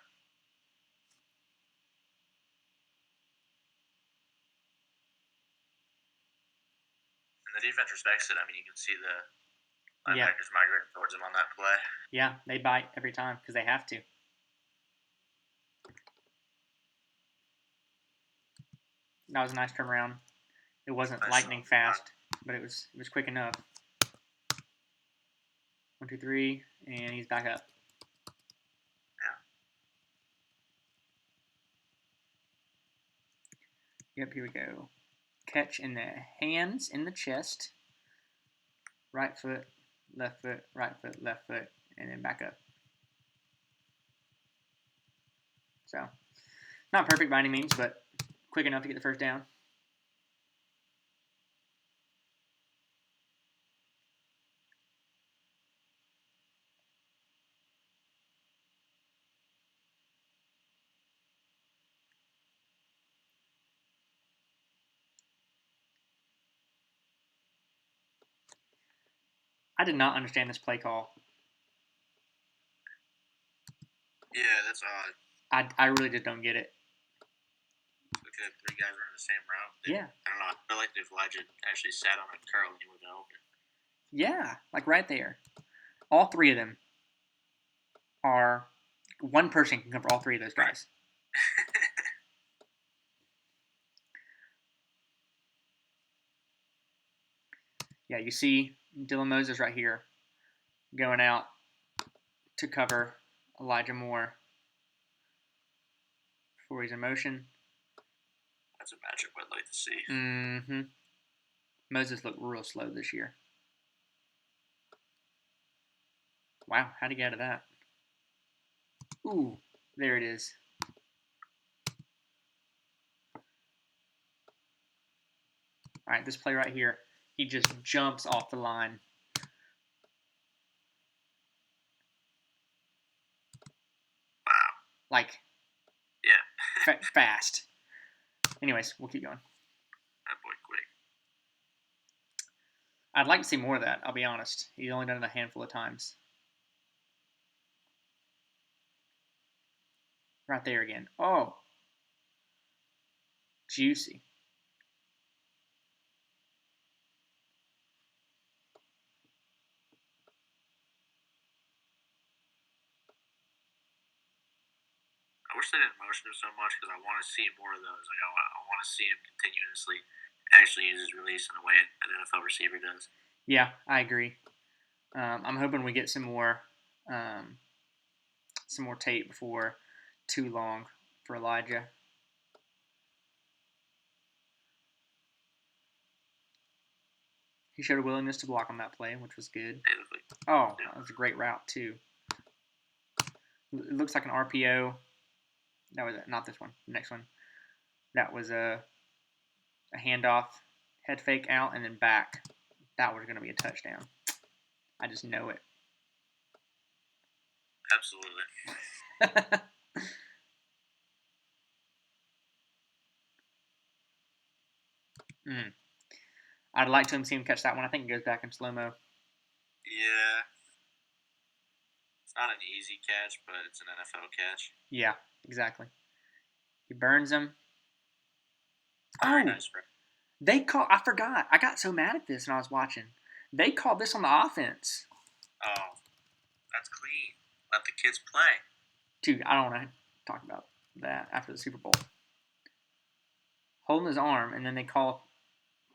And the defense respects it. I mean, you can see the linebackers migrating towards him on that play. Yeah, they bite every time because they have to. That was a nice turnaround. It wasn't Nice lightning shot. fast, but it was quick enough. 1, 2, 3, and he's back up. Yep, here we go. Catch in the hands, in the chest. Right foot, left foot, right foot, left foot, and then back up. So, not perfect by any means, but quick enough to get the first down. I did not understand this play call. Yeah, that's odd. I really just don't get it. Look at 3 guys running the same route. Yeah. I don't know. I feel like if Elijah actually sat on a curl, he would have been open. Yeah, like right there. All 3 of them are... One person can cover all 3 of those guys. Yeah, you see Dylan Moses right here going out to cover Elijah Moore before he's in motion. That's a matchup I'd like to see. Mm-hmm. Moses looked real slow this year. Wow, how'd he get out of that? Ooh, there it is. All right, this play right here, he just jumps off the line. Wow. Like, yeah, fast. Anyways, we'll keep going. That boy quick. I'd like to see more of that, I'll be honest. He's only done it a handful of times. Right there again. Oh. Juicy. I wish they didn't motion him so much because I want to see more of those. Like I want to see him continuously actually use his release in the way an NFL receiver does. Yeah, I agree. I'm hoping we get some more tape before too long for Elijah. He showed a willingness to block on that play, which was good. Oh, that was a great route too. It looks like an RPO. That was not this one. The next one. That was a handoff, head fake out, and then back. That was going to be a touchdown. I just know it. Absolutely. I'd like to see him catch that one. I think it goes back in slow-mo. Yeah. It's not an easy catch, but it's an NFL catch. Yeah, exactly. He burns him. Very nice. They call. I forgot. I got so mad at this when I was watching. They called this on the offense. Oh, that's clean. Let the kids play. Dude, I don't want to talk about that after the Super Bowl. Holding his arm, and then they call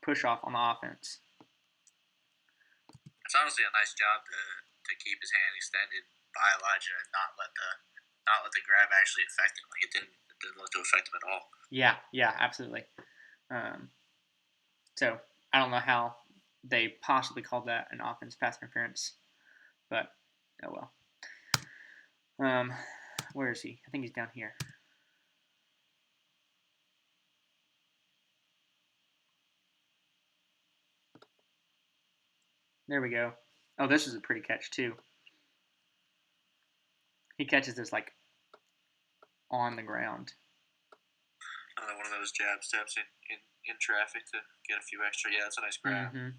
push off on the offense. It's honestly a nice job to keep his hand extended by Elijah and not let the grab actually affect him. Like it didn't look to affect him at all. Yeah, absolutely. So I don't know how they possibly called that an offense pass interference, but oh well. Where is he? I think he's down here. There we go. Oh, this is a pretty catch too. He catches this like on the ground. One of those jab steps in traffic to get a few extra. Yeah, that's a nice grab. Mm-hmm.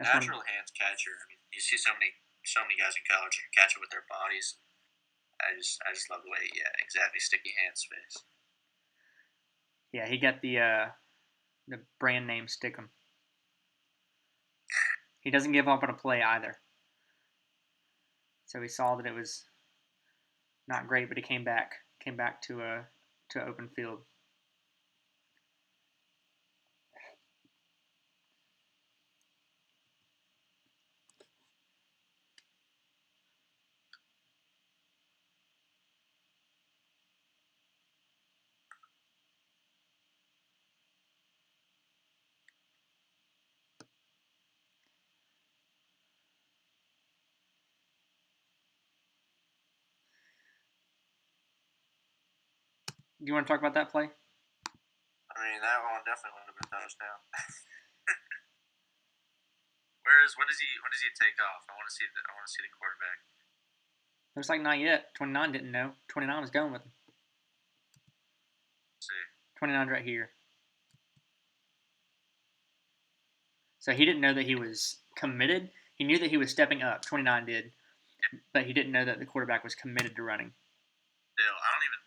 Natural hands catcher. I mean, you see so many guys in college who catch it with their bodies. I just love the way, exactly, sticky hand space. Yeah, he got the brand name Stickum. He doesn't give up on a play either. So he saw that it was not great, but he came back to open field. Do you want to talk about that play? I mean, that one definitely would have been a touchdown. When does he take off? I want to see the quarterback. Looks like not yet. 29 didn't know. 29 was going with him. Let's see. 29's right here. So he didn't know that he was committed. He knew that he was stepping up. 29 did, but he didn't know that the quarterback was committed to running. Still, I don't even.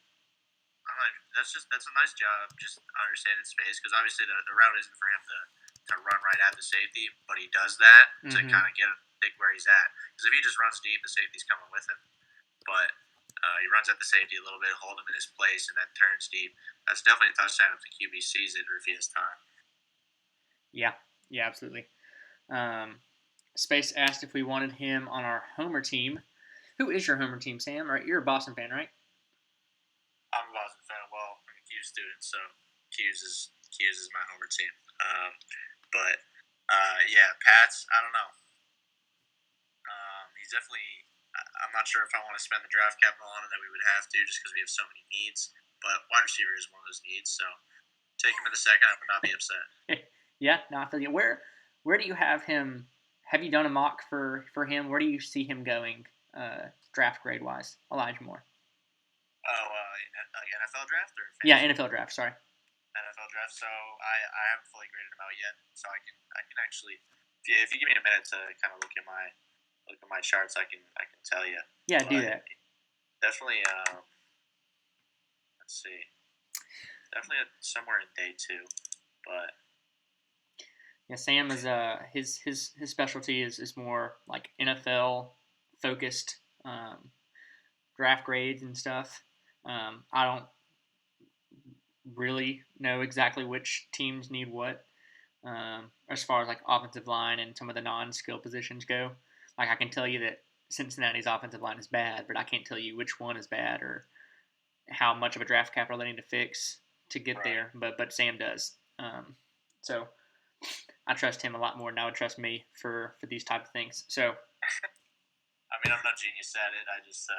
That's a nice job just understanding space because obviously the route isn't for him to run right at the safety, but he does that to kind of get him think where he's at. Because if he just runs deep, the safety's coming with him. But he runs at the safety a little bit, hold him in his place, and then turns deep. That's definitely a touchdown if the QB sees it or if he has time. Yeah, absolutely. Space asked if we wanted him on our homer team. Who is your homer team, Sam? Right, you're a Boston fan, right? I'm a Boston fan. Well, I'm a Q's student, so Q's is my homer team. But Pats. I don't know. He's definitely. I'm not sure if I want to spend the draft capital on him that we would have to, just because we have so many needs. But wide receiver is one of those needs, so take him in the second. I would not be upset. Yeah, no, I feel you. Where do you have him? Have you done a mock for him? Where do you see him going, draft grade wise? Elijah Moore. NFL draft or fantasy? Yeah, NFL draft. Sorry. NFL draft. So I haven't fully graded him out yet, so I can actually if you give me a minute to kind of look at my charts, I can tell you. Yeah, But do that. definitely. Let's see. Definitely somewhere in day 2, but Yeah, Sam is his specialty is more like NFL focused draft grades and stuff. I don't really know exactly which teams need what as far as like offensive line and some of the non-skill positions go. Like I can tell you that Cincinnati's offensive line is bad, but I can't tell you which one is bad or how much of a draft capital they need to fix to get there. But Sam does. So I trust him a lot more than I would trust me for these type of things. So I mean, I'm no genius at it. I just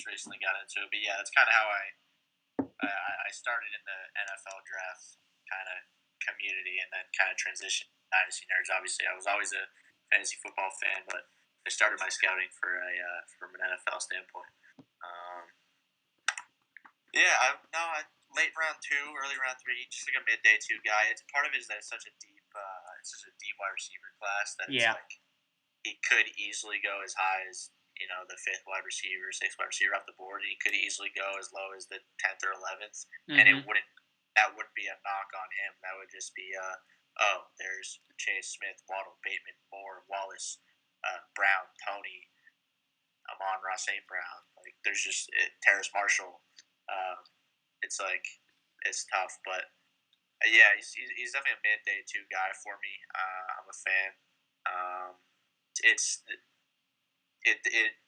recently got into it, but yeah, that's kind of how I started in the NFL draft kind of community, and then kind of transitioned to Dynasty Nerds. Obviously, I was always a fantasy football fan, but I started my scouting from an NFL standpoint. Yeah, late round 2, early round 3, just like a mid day 2 guy. It's part of it is that it's such a deep wide receiver class that it's like he could easily go as high as the 5th wide receiver, 6th wide receiver off the board, and he could easily go as low as the 10th or 11th, and that wouldn't be a knock on him. That would just be there's Chase Smith, Waddle, Bateman, Moore, Wallace, Brown, Tony, Amon-Ra St. Brown. Like there's just Terrace Marshall. It's like it's tough, but yeah, he's definitely a mid-day 2 guy for me. I'm a fan. It's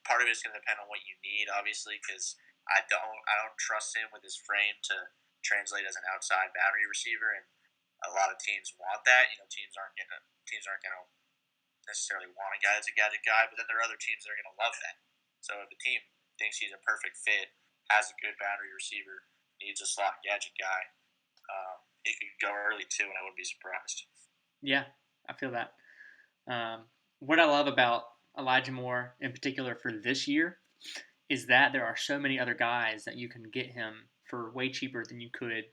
part of it is going to depend on what you need, obviously, because I don't trust him with his frame to translate as an outside boundary receiver, and a lot of teams want that. Teams aren't gonna necessarily want a guy that's a gadget guy, but then there are other teams that are going to love that. So if a team thinks he's a perfect fit, has a good boundary receiver, needs a slot gadget guy, he could go early too, and I wouldn't be surprised. Yeah, I feel that. What I love about Elijah Moore in particular for this year is that there are so many other guys that you can get him for way cheaper than you could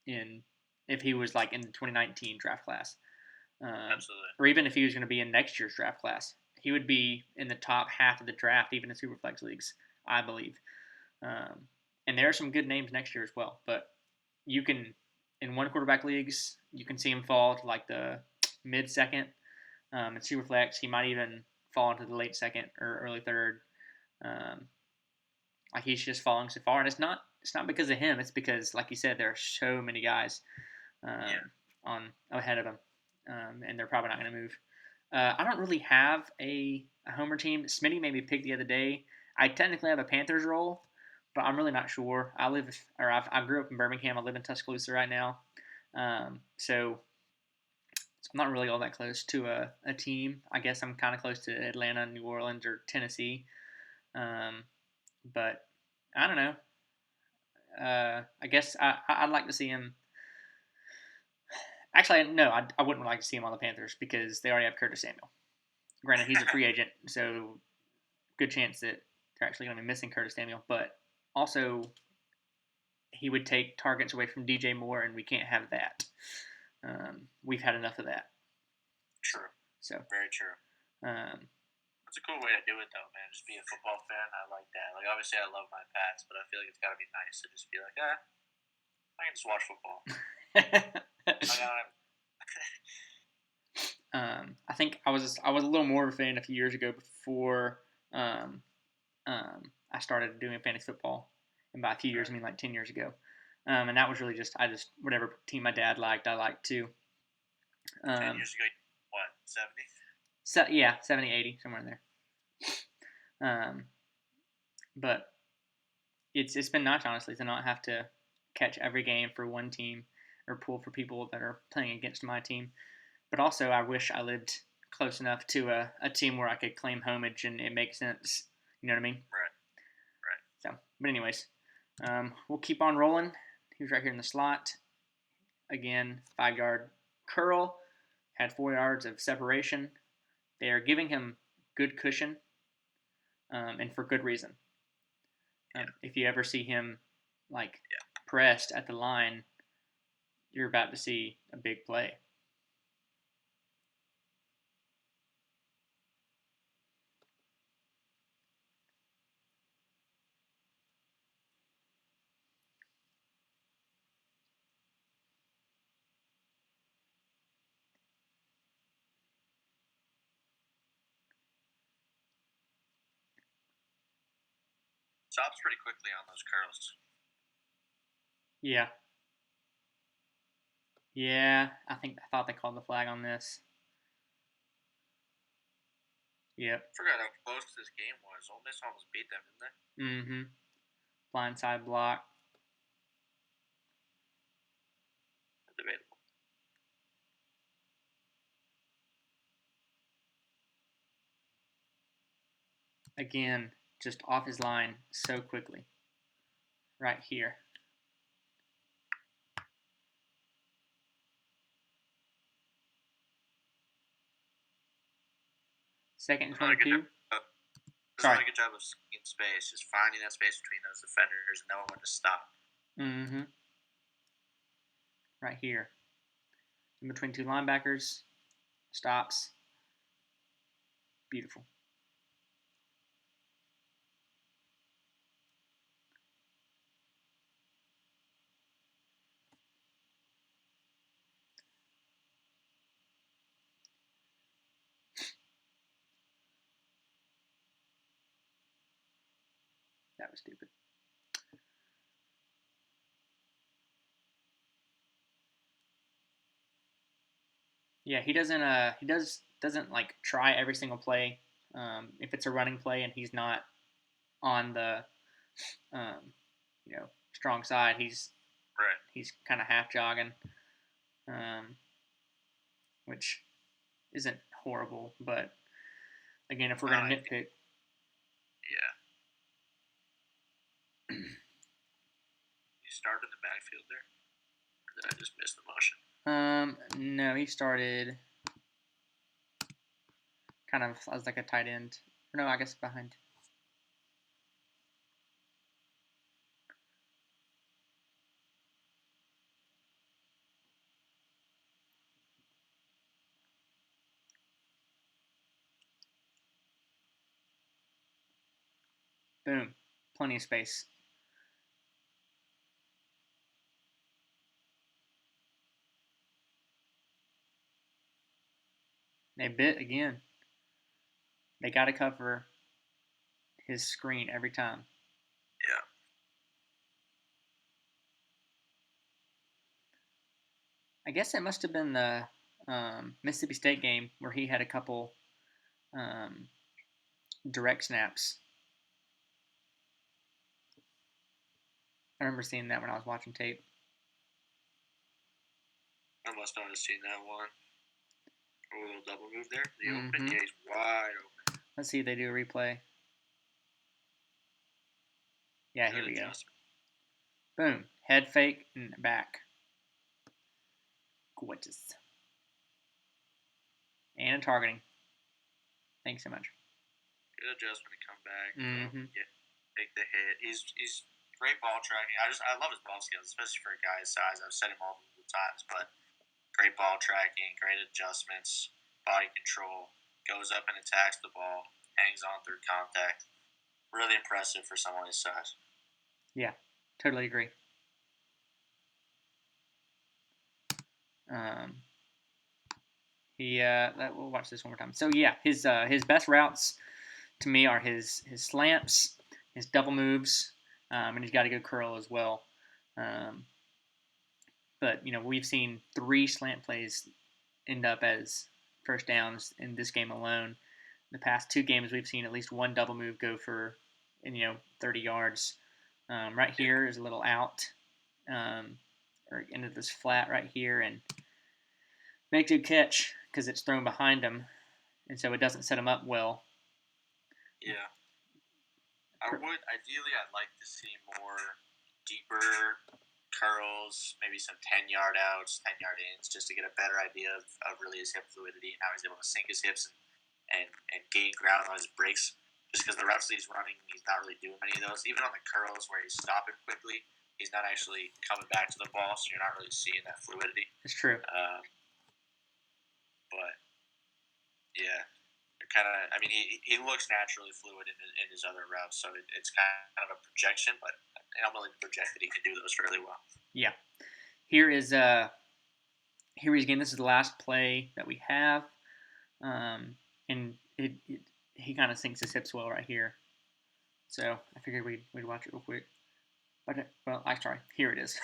if he was like in the 2019 draft class. Absolutely. Or even if he was going to be in next year's draft class. He would be in the top half of the draft, even in Superflex leagues, I believe. And there are some good names next year as well. But you can, in one quarterback leagues, you can see him fall to like the mid-second. In Superflex, he might even fall into the late second or early third. Like he's just falling so far, and it's not because of him. It's because, like you said, there are so many guys on ahead of him, and they're probably not going to move. I don't really have a homer team. Smitty made me pick the other day. I technically have a Panthers role, but I'm really not sure. I grew up in Birmingham. I live in Tuscaloosa right now, so I'm not really all that close to a team. I guess I'm kind of close to Atlanta, New Orleans, or Tennessee. But I don't know. I guess I'd like to see him. Actually, no, I wouldn't like to see him on the Panthers because they already have Curtis Samuel. Granted, he's a free agent, so good chance that they're actually going to be missing Curtis Samuel. But also, he would take targets away from DJ Moore, and we can't have that. We've had enough of that. True. So very true. It's a cool way to do it, though, man. Just be a football fan. I like that. Like, obviously, I love my Pats, but I feel like it's got to be nice to just be like, I can just watch football. I think I was a little more of a fan a few years ago before I started doing fantasy football. And by a few years, I mean like 10 years ago. And that was really just whatever team my dad liked, I liked too. 10 years ago, what, 70? Yeah, 70, 80, somewhere in there. But it's been nice, honestly, to not have to catch every game for one team or pull for people that are playing against my team. But also, I wish I lived close enough to a team where I could claim homage and it makes sense. You know what I mean? Right. So, but anyways, we'll keep on rolling. He was right here in the slot. Again, 5-yard curl. Had 4 yards of separation. They are giving him good cushion, and for good reason. If you ever see him pressed at the line, you're about to see a big play. Stops pretty quickly on those curls. Yeah. Yeah, I thought they called the flag on this. Yep. Forgot how close this game was. Ole Miss almost beat them, didn't they? Mm-hmm. Blindside block. Debatable. Again, just off his line so quickly. Right here. Second and 22. Does a good job of in space, just finding that space between those defenders and knowing when to stop. Mm-hmm. Right here. In between two linebackers. Stops. Beautiful. That was stupid. Yeah, he doesn't like try every single play. If it's a running play and he's not on the strong side, he's kind of half jogging, which isn't horrible. But again, if we're gonna nitpick, yeah. You started the backfield there, or did I just miss the motion? No, he started kind of as like a tight end. No, I guess behind. Boom. Plenty of space. They bit again. They got to cover his screen every time. Yeah. I guess it must have been the Mississippi State game where he had a couple direct snaps. I remember seeing that when I was watching tape. I must not have seen that one. A little double move there. The open, yeah, he's wide open. Let's see if they do a replay. Yeah, here we go. Boom. Head fake and back. Gorgeous. And targeting. Thanks so much. Good adjustment to come back. Mm-hmm. Yeah, take the hit. He's great ball tracking. I love his ball skills, especially for a guy his size. I've said it multiple times, but great ball tracking, great adjustments, body control, goes up and attacks the ball, hangs on through contact. Really impressive for someone his size. Yeah, totally agree. We'll watch this one more time. So yeah, his best routes to me are his slants, his double moves, and he's got a good curl as well. But we've seen 3 slant plays end up as first downs in this game alone. The past 2 games, we've seen at least one double move go for 30 yards. Right here is a little out, or into this flat right here, and make a good catch because it's thrown behind him, and so it doesn't set him up well. Yeah. I'd like to see more deeper curls, maybe some 10-yard outs, 10-yard ins, just to get a better idea of really his hip fluidity and how he's able to sink his hips and gain ground on his breaks. Just because the routes he's running, he's not really doing many of those. Even on the curls where he's stopping quickly, he's not actually coming back to the ball, so you're not really seeing that fluidity. It's true. But yeah, he looks naturally fluid in his other routes, so it's kind of a projection, but I'm willing to project that he can do those really well. Yeah. Here is again. This is the last play that we have, and he kind of sinks his hips well right here. So I figured we'd watch it real quick. But well, I'm sorry. Here it is.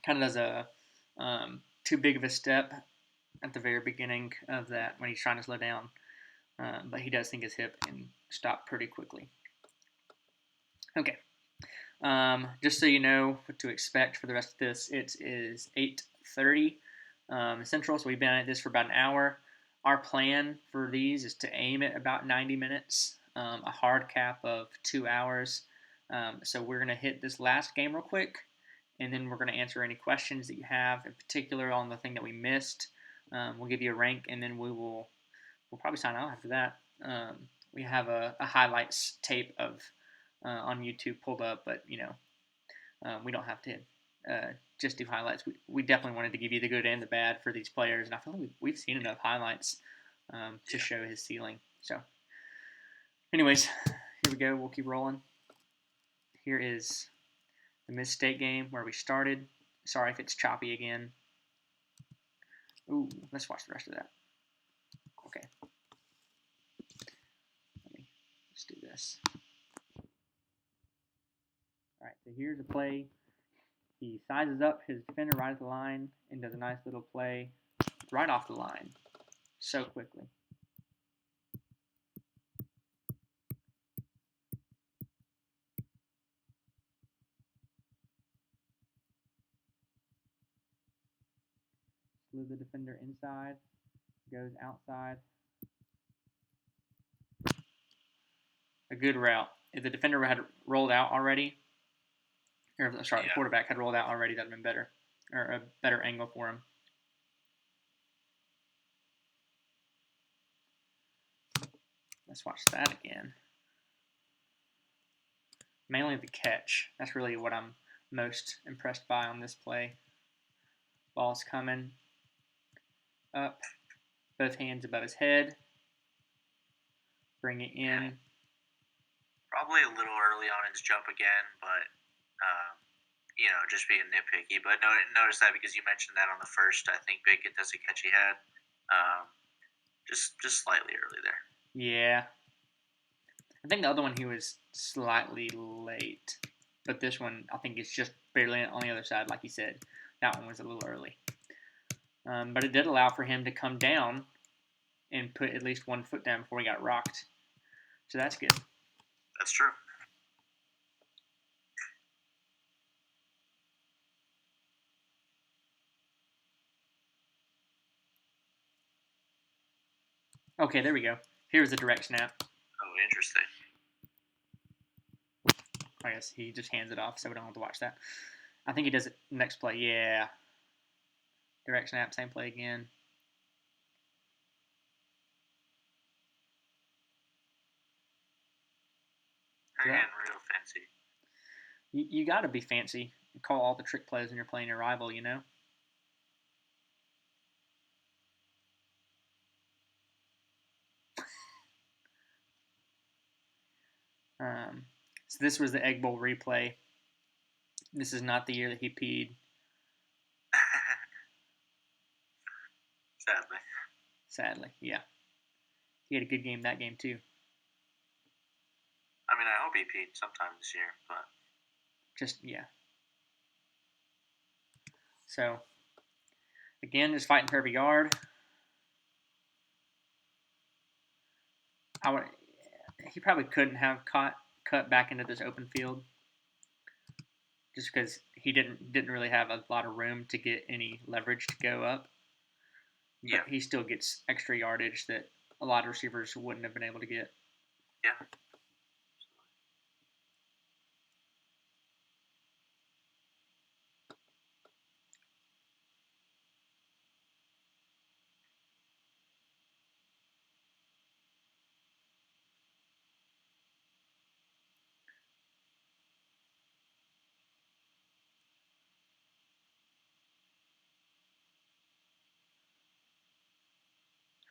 Kind of does a too big of a step at the very beginning of that when he's trying to slow down, but he does think his hip and stop pretty quickly. Okay. Just so you know what to expect for the rest of this, it is 8:30 Central, so we've been at this for about an hour. Our plan for these is to aim at about 90 minutes, a hard cap of 2 hours. So we're going to hit this last game real quick, and then we're going to answer any questions that you have, in particular on the thing that we missed. We'll give you a rank, and then we'll probably sign off after that. We have a highlights tape of on YouTube pulled up, but we don't have to just do highlights. We definitely wanted to give you the good and the bad for these players, and I feel like we've seen enough highlights to show his ceiling. So, anyways, here we go. We'll keep rolling. Here is the Mid-State game where we started. Sorry if it's choppy again. Ooh, let's watch the rest of that. Okay. Let's do this. All right, so here's a play. He sizes up his defender right at the line and does a nice little play right off the line so quickly. Slew the defender inside, goes outside. A good route. If the defender had rolled out already, or sorry, the quarterback had rolled out already, that would have been better, or a better angle for him. Let's watch that again. Mainly the catch. That's really what I'm most impressed by on this play. Ball's coming up, both hands above his head. Bring it in. Probably a little early on his jump again, but just being nitpicky. But notice that because you mentioned that on the first, I think, big contested catch he had. Just slightly early there. Yeah. I think the other one he was slightly late, but this one I think it's just barely on the other side, like you said. That one was a little early. But it did allow for him to come down and put at least 1 foot down before he got rocked. So that's good. That's true. Okay, there we go. Here's the direct snap. Oh, interesting. I guess he just hands it off, so we don't have to watch that. I think he does it next play. Yeah. Direct snap, same play again. Again, real fancy. You got to be fancy and call all the trick plays when you're playing your rival, So this was the Egg Bowl replay. This is not the year that he peed. Sadly, yeah. He had a good game that game too. I mean, I hope he peed sometime this year, but just yeah. So again, just fighting for every yard. He probably couldn't have cut back into this open field, just because he didn't really have a lot of room to get any leverage to go up. Yeah. But he still gets extra yardage that a lot of receivers wouldn't have been able to get. Yeah.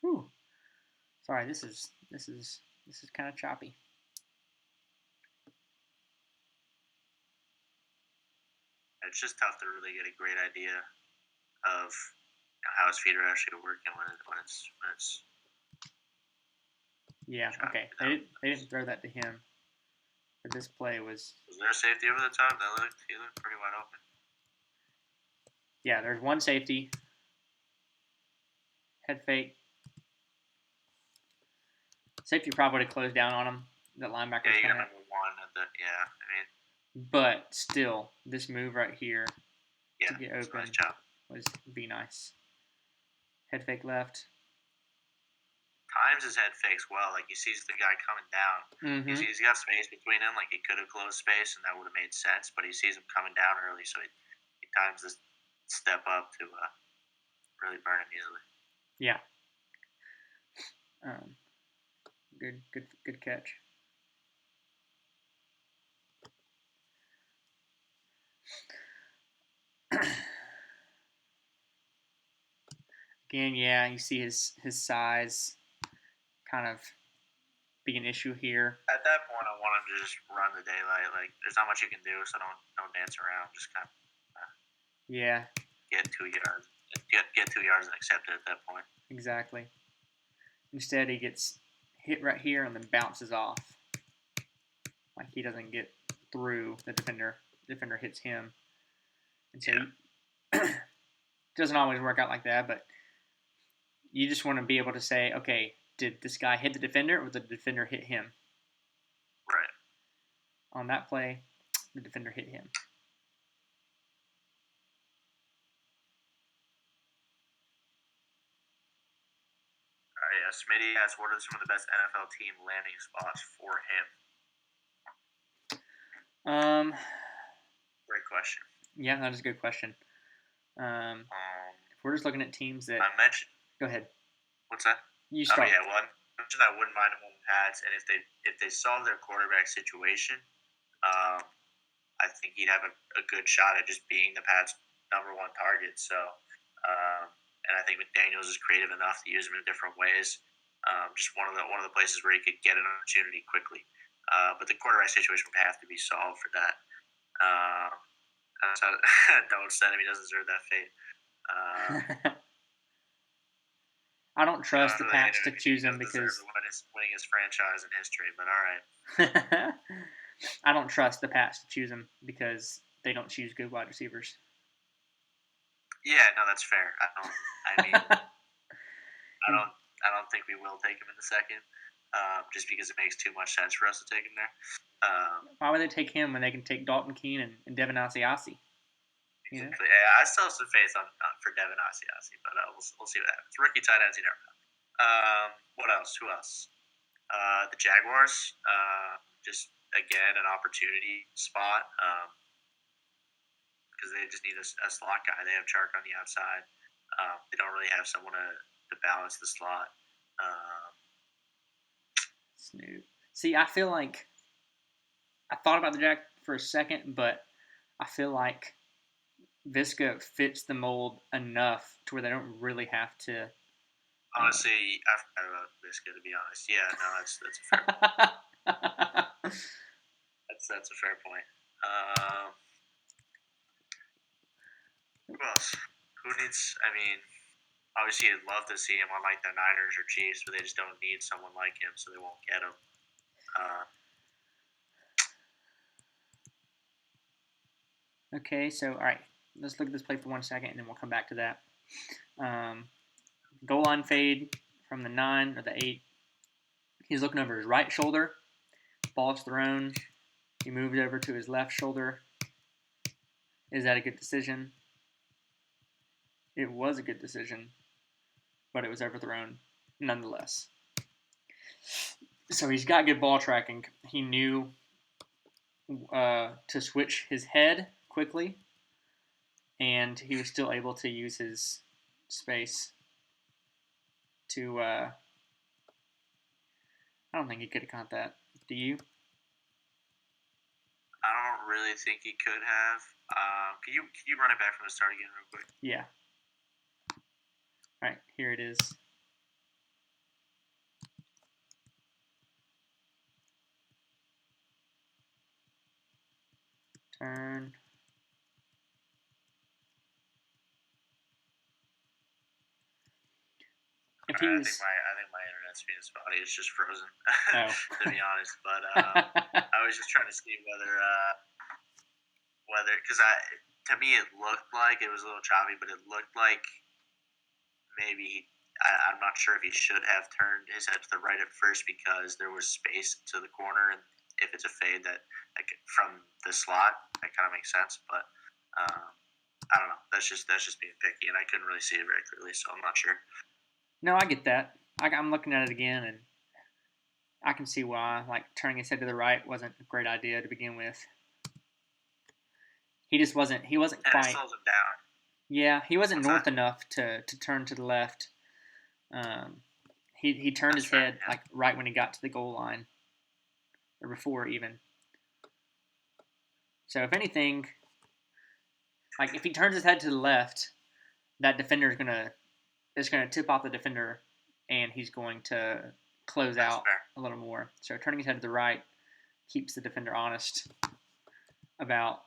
Whew. Sorry, this is kind of choppy. It's just tough to really get a great idea of how his feet are actually working when it's Yeah, okay. They didn't throw that to him. But this play was... Was there a safety over the top? He looked pretty wide open. Yeah, there's one safety. Head fake. Safety probably would have closed down on him. That linebacker was Yeah, you coming got at. number one at the, yeah, I mean, But still, this move right here yeah, to get it's a open nice job. was be nice. Head fake left. Times his head fakes well. Like, he sees the guy coming down. Mm-hmm. He's got space between him. Like, he could have closed space, and that would have made sense. But he sees him coming down early, so he times this step up to really burn him easily. Yeah. Good catch. Again, yeah, you see his size kind of be an issue here. At that point, I want him to just run the daylight. Like, there's not much you can do, so don't dance around. Just kind of Yeah, get 2 yards. Get 2 yards and accept it at that point. exactly. Instead, he gets hit right here and then bounces off. Like he doesn't get through the defender. The defender hits him. And so it doesn't always work out like that, but you just want to be able to say, okay, did this guy hit the defender or did the defender hit him? Right. On that play, the defender hit him. All right, Smitty asks, what are some of the best NFL team landing spots for him? Great question. Yeah, that is a good question. If we're just looking at teams that... I mentioned... Go ahead. What's that? You start. Yeah, well, I mentioned I wouldn't mind him on pads, and if they solve their quarterback situation, I think he'd have a good shot at just being the Pats' number one target. So, and I think McDaniels is creative enough to use him in different ways. Just one of the places where he could get an opportunity quickly. But the quarterback situation would have to be solved for that. Don't send him; he doesn't deserve that fate. I don't trust the Pats to choose him because winning his franchise in history. But all right. I don't trust the Pats to choose him because they don't choose good wide receivers. Yeah, no, that's fair. I don't think we will take him in the second, just because it makes too much sense for us to take him there. Why would they take him when they can take Dalton Keene and Devin Asiasi? You know? Yeah, I still have some faith for Devin Asiasi, but we'll see what happens. Rookie tight ends, you never know. What else? Who else? The Jaguars, just again an opportunity spot because they just need a slot guy. They have Chark on the outside. They don't really have someone to balance the slot. Snoop. See, I feel like I thought about the Jack for a second, but I feel like Visca fits the mold enough to where they don't really have to. Honestly, I forgot about Visca, to be honest. Yeah, no, that's a fair point. That's a fair point. Who else? Who needs? I mean, obviously, I'd love to see him on like the Niners or Chiefs, but they just don't need someone like him, so they won't get him. Okay, so all right, let's look at this play for 1 second, and then we'll come back to that. Goal line fade from the 9 or the 8. He's looking over his right shoulder. Ball's thrown. He moves over to his left shoulder. Is that a good decision? It was a good decision, but it was overthrown nonetheless. So he's got good ball tracking. He knew to switch his head quickly, and he was still able to use his space to... I don't think he could have caught that. Do you? I don't really think he could have. Can you run it back from the start again real quick? Yeah. All right, here it is. Turn. If he was... I think my internet's Speed's body is just frozen, Oh. to be honest. But I was just trying to see whether because to me it looked like it was a little choppy, but it looked like maybe I'm not sure if he should have turned his head to the right at first because there was space to the corner, and if it's a fade that like from the slot, that kind of makes sense. But I don't know. That's just being picky, and I couldn't really see it very clearly, so I'm not sure. No, I get that. I'm looking at it again, and I can see why. Like turning his head to the right wasn't a great idea to begin with. He just wasn't. He wasn't And it quite. slows him down. Yeah, he wasn't What's north that? enough to turn to the left. He turned his That's right, head yeah. like right when he got to the goal line, or before even. So if anything, like if he turns his head to the left, that defender is gonna tip off the defender, and he's going to close That's out fair. a little more. So turning his head to the right keeps the defender honest about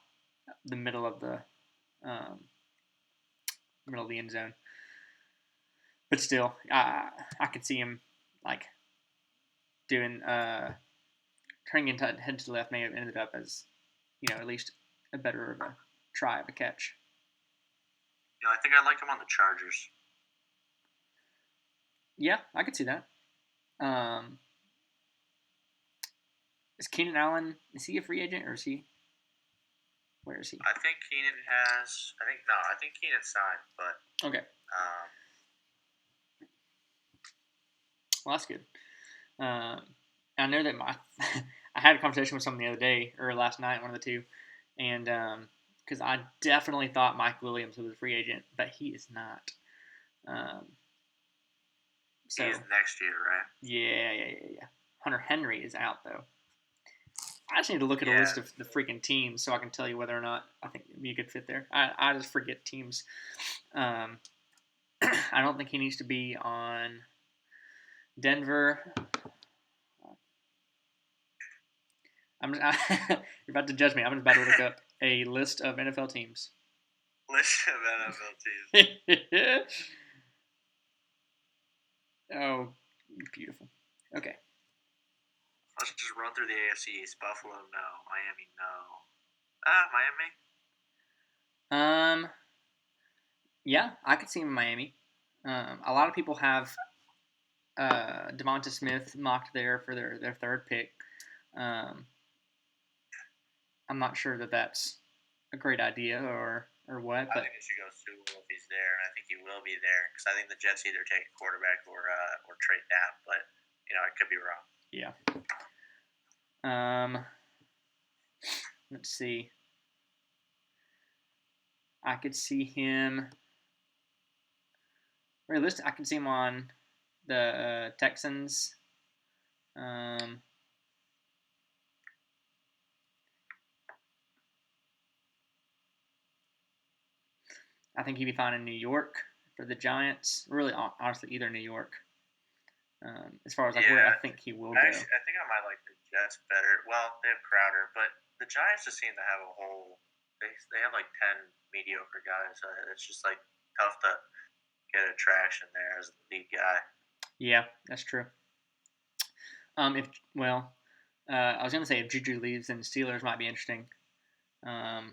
the middle of the end zone. But still, I could see him like doing turning his head to the left may have ended up as at least a better of a try of a catch. I think I like him on the Chargers. Yeah, I could see that. Is Keenan Allen, is he a free agent or is he? Where is he? I think Keenan signed, but Okay. Well, that's good. I know that I had a conversation with someone the other day or last night, one of the two, and because I definitely thought Mike Williams was a free agent, but he is not. So he's next year, right? Yeah. Hunter Henry is out though. I just need to look at a list of the freaking teams so I can tell you whether or not I think it'd be a good fit there. I just forget teams. I don't think he needs to be on Denver. You're about to judge me. I'm just about to look up a list of NFL teams. List of NFL teams. Oh, beautiful. Okay. Let's just run through the AFC East. Buffalo, no. Miami, no. Miami? Yeah, I could see him in Miami. A lot of people have Devonta Smith mocked there for their third pick. I'm not sure that that's a great idea or what, but I think it should go Sewell if he's there, and I think he will be there because I think the Jets either take a quarterback or trade down, but I could be wrong. Yeah. Let's see. I could see him. Realistic. I could see him on the Texans. I think he'd be fine in New York for the Giants. Really, honestly, either New York. As far as where I think he will go. Actually, I think I might like the Jets better. Well, they have Crowder, but the Giants just seem to have a whole. They have like 10 mediocre guys. It's just like tough to get a traction there as the lead guy. Yeah, that's true. I was gonna say if Juju leaves, then the Steelers might be interesting. Yeah.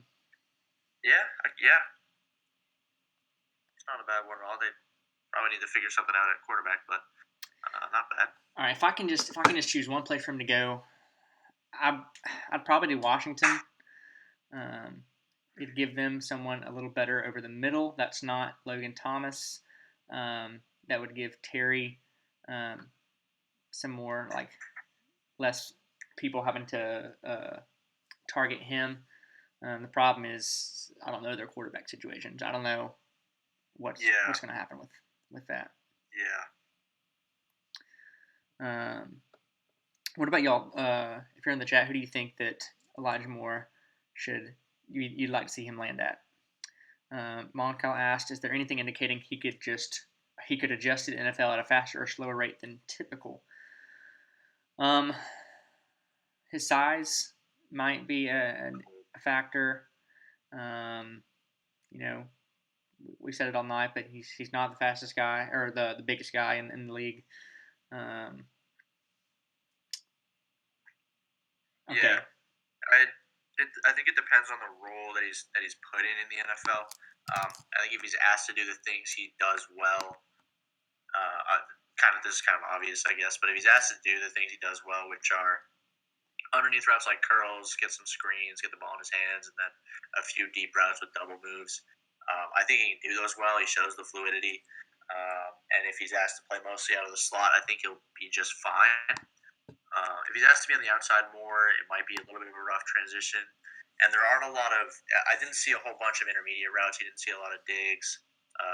It's not a bad one at all. They probably need to figure something out at quarterback, but not bad. All right, if I can just choose one place for him to go, I'd probably do Washington. It'd give them someone a little better over the middle. That's not Logan Thomas. That would give Terry some more less people having to target him. The problem is I don't know their quarterback situations. I don't know what's going to happen with that. Yeah. What about y'all? If you're in the chat, who do you think that Elijah Moore you'd like to see him land at? Moncal asked, "Is there anything indicating he could adjust to the NFL at a faster or slower rate than typical?" His size might be a factor. We said it all night, but he's not the fastest guy or the biggest guy in the league. Okay. Yeah, I think it depends on the role that he's put in the NFL. I think if he's asked to do the things he does well, this is kind of obvious, I guess. But if he's asked to do the things he does well, which are underneath routes like curls, get some screens, get the ball in his hands, and then a few deep routes with double moves, I think he can do those well. He shows the fluidity, and if he's asked to play mostly out of the slot, I think he'll be just fine. If he's asked to be on the outside more, it might be a little bit of a rough transition. And there aren't a lot of. I didn't see a whole bunch of intermediate routes. You didn't see a lot of digs,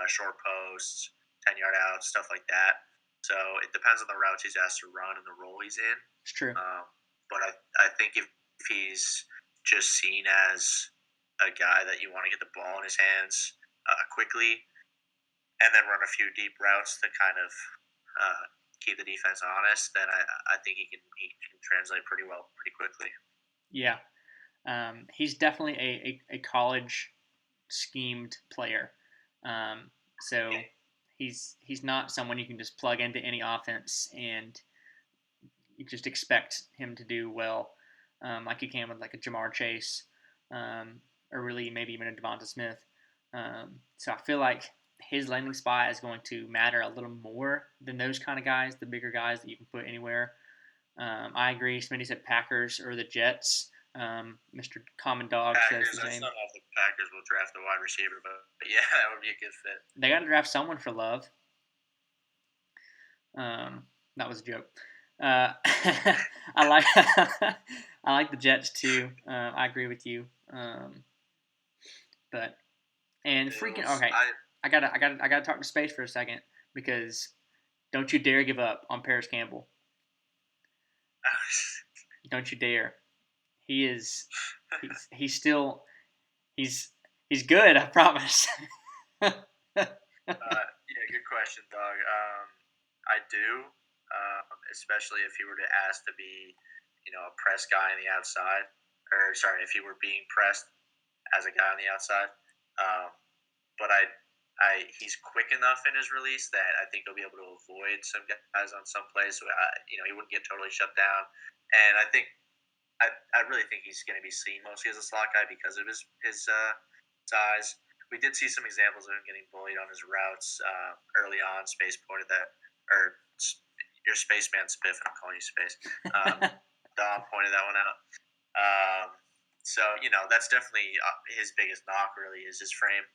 short posts, 10-yard outs, stuff like that. So it depends on the routes he's asked to run and the role he's in. It's true. But I think if he's just seen as a guy that you want to get the ball in his hands quickly, and then run a few deep routes to kind of keep the defense honest, then I think he can translate pretty well pretty quickly. Yeah. He's definitely a college schemed player. So he's not someone you can just plug into any offense and you just expect him to do well, like you can with like a Jamar Chase, or really maybe even a Devonta Smith. So I feel like his landing spot is going to matter a little more than those kind of guys, the bigger guys that you can put anywhere. I agree. Smitty said Packers or the Jets. Mr. Common Dog Packers, says the same. I don't know if the Packers will draft a wide receiver, but yeah, that would be a good fit. They got to draft someone for Love. That was a joke. I like I like the Jets too. I agree with you. But freaking okay. I gotta talk to Space for a second because don't you dare give up on Paris Campbell. Don't you dare. He's still he's good. I promise. Yeah, good question, dog. I do, especially if he were to ask to be, a press guy on the outside, or sorry, if he were being pressed as a guy on the outside. But he's quick enough in his release that I think he'll be able to avoid some guys on some plays. So he wouldn't get totally shut down. And I think I really think he's going to be seen mostly as a slot guy because of his size. We did see some examples of him getting bullied on his routes early on. Space pointed that, or your spaceman Spiff, I'm calling you Space. Dom pointed that one out. So that's definitely his biggest knock. Really, is his frame.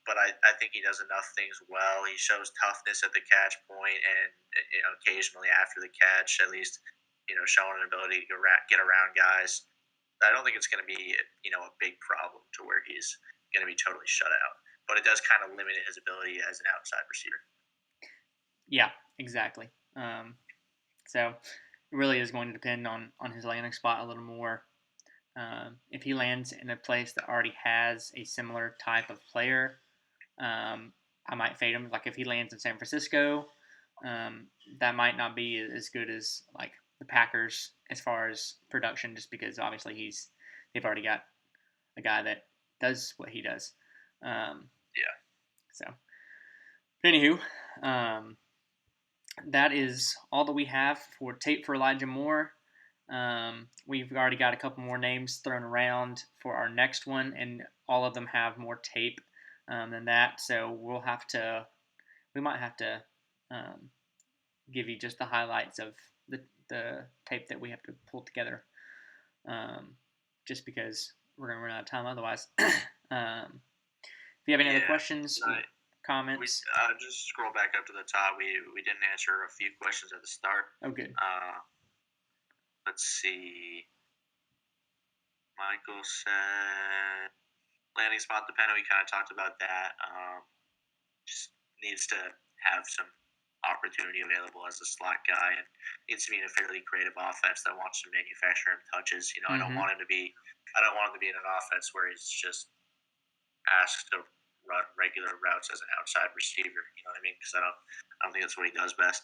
But I think he does enough things well. He shows toughness at the catch point, and occasionally after the catch, at least showing an ability to get around guys. I don't think it's going to be a big problem to where he's going to be totally shut out. But it does kind of limit his ability as an outside receiver. Yeah, exactly. So it really is going to depend on his landing spot a little more. If he lands in a place that already has a similar type of player, I might fade him. Like if he lands in San Francisco, that might not be as good as like the Packers as far as production, just because obviously they've already got a guy that does what he does. Yeah. So, anywho, that is all that we have for tape for Elijah Moore. We've already got a couple more names thrown around for our next one, and all of them have more tape than that. So we might have to give you just the highlights of the tape that we have to pull together, just because we're gonna run out of time otherwise. If you have any other questions, comments, just scroll back up to the top. We didn't answer a few questions at the start. Oh, good. Let's see. Michael said landing spot dependent. We kind of talked about that. Just needs to have some opportunity available as a slot guy, and needs to be in a fairly creative offense that wants to manufacture him touches. I don't want him to be in an offense where he's just asked to run regular routes as an outside receiver. You know what I mean? Because I don't think that's what he does best.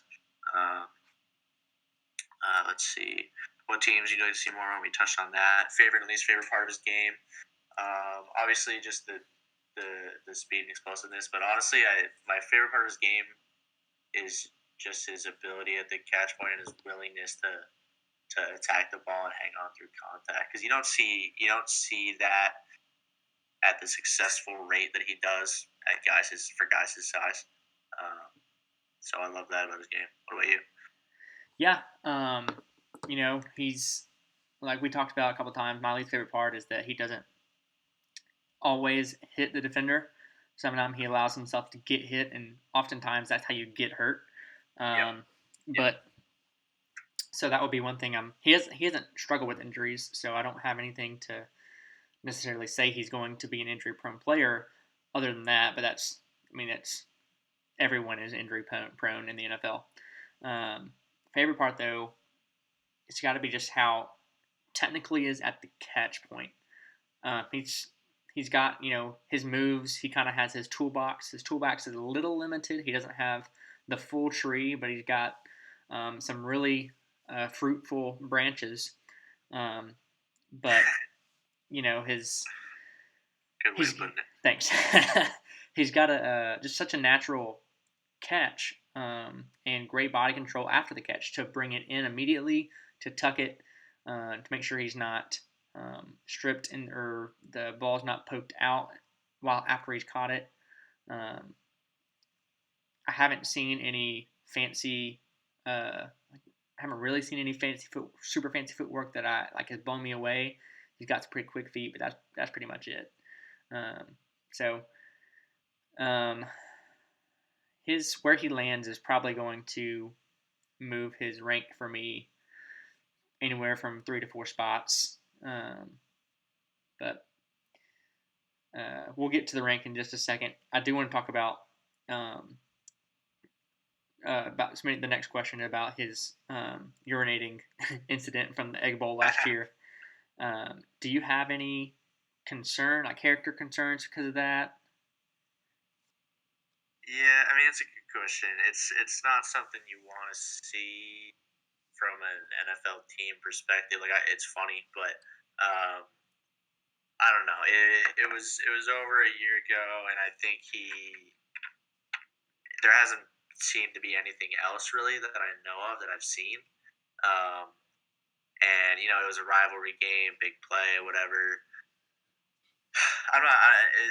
Let's see. What teams you'd like to see more on? We touched on that. Favorite and least favorite part of his game. Obviously, just the speed and explosiveness. But honestly, my favorite part of his game is just his ability at the catch point and his willingness to attack the ball and hang on through contact, because you don't see that at the successful rate that he does at guys his size. So I love that about his game. What about you? Yeah, he's like we talked about a couple times. My least favorite part is that he doesn't always hit the defender. Sometimes he allows himself to get hit, and oftentimes that's how you get hurt. But so that would be one thing. He hasn't struggled with injuries, so I don't have anything to necessarily say he's going to be an injury prone player. Other than that, but that's everyone is injury prone in the NFL. Favorite part though, it's got to be just how technically is at the catch point. He's got his moves. He kind of has his toolbox. His toolbox is a little limited. He doesn't have the full tree, but he's got some really fruitful branches. But his Good way of putting it. Thanks. He's got just such a natural catch and great body control after the catch to bring it in immediately, to tuck it, to make sure he's not stripped or the ball's not poked out while after he's caught it. I haven't seen any fancy. I haven't really seen any super fancy footwork that has blown me away. He's got some pretty quick feet, but that's pretty much it. His where he lands is probably going to move his rank for me anywhere from 3 to 4 spots. But we'll get to the rank in just a second. I do want to talk about the next question about his urinating incident from the Egg Bowl last year. Do you have any character concerns because of that? Yeah, I mean, it's a good question. It's not something you want to see from an NFL team perspective. It's funny, but I don't know. It was over a year ago, and I think there hasn't seemed to be anything else really that I know of that I've seen. And it was a rivalry game, big play, whatever.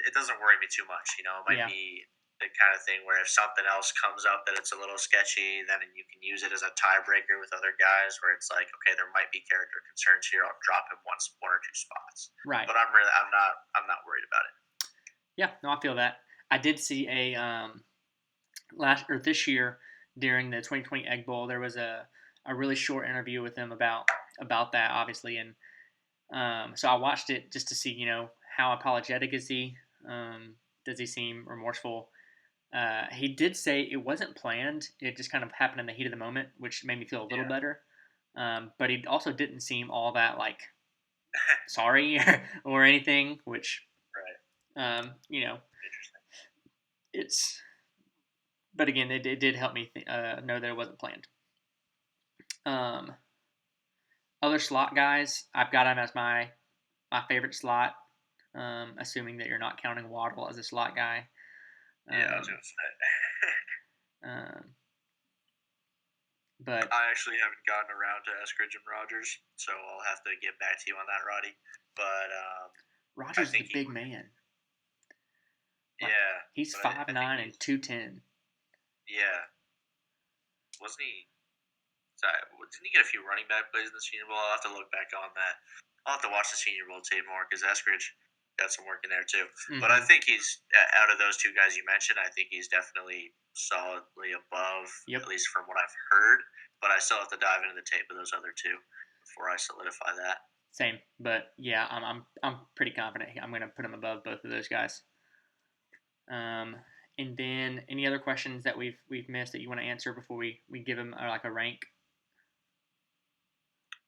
It doesn't worry me too much. It might be the kind of thing where if something else comes up that it's a little sketchy, then you can use it as a tiebreaker with other guys where it's like, okay, there might be character concerns here. I'll drop him one or two spots. Right. But I'm not worried about it. Yeah, no, I feel that. I did see this year during the 2020 Egg Bowl, there was a really short interview with him about that, obviously, and so I watched it just to see, how apologetic is he? Does he seem remorseful? He did say it wasn't planned. It just kind of happened in the heat of the moment, which made me feel a little better. But he also didn't seem all that sorry or anything, which, right. It's. But again, it did help me know that it wasn't planned. Other slot guys, I've got him as my favorite slot, assuming that you're not counting Waddle as a slot guy. Yeah, I was going to say. But I actually haven't gotten around to Eskridge and Rogers, so I'll have to get back to you on that, Roddy. But Rogers is a big man. Yeah. He's 5'9" and 210. Yeah. Wasn't he? Didn't he get a few running back plays in the Senior Bowl? I'll have to look back on that. I'll have to watch the Senior Bowl tape more because Eskridge got some work in there too. Mm-hmm. But I think he's, out of those two guys you mentioned, I think he's definitely solidly above, at least from what I've heard. But I still have to dive into the tape of those other two before I solidify that. Same, but yeah, I'm pretty confident I'm going to put him above both of those guys. And then any other questions that we've missed that you want to answer before we give him a rank?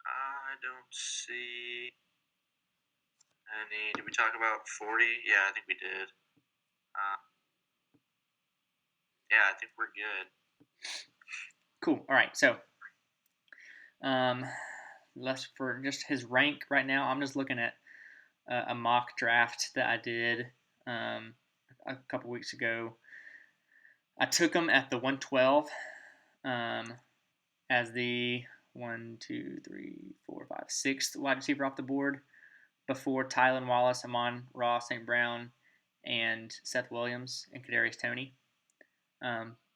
I don't see any. Did we talk about 40? Yeah, I think we did. Yeah, I think we're good. Cool. All right. So, for just his rank right now, I'm just looking at a mock draft that I did a couple weeks ago. I took him at the 112. as the 6th wide receiver off the board, before Tylan Wallace, Amon-Ra St. Brown, and Seth Williams and Kadarius Toney.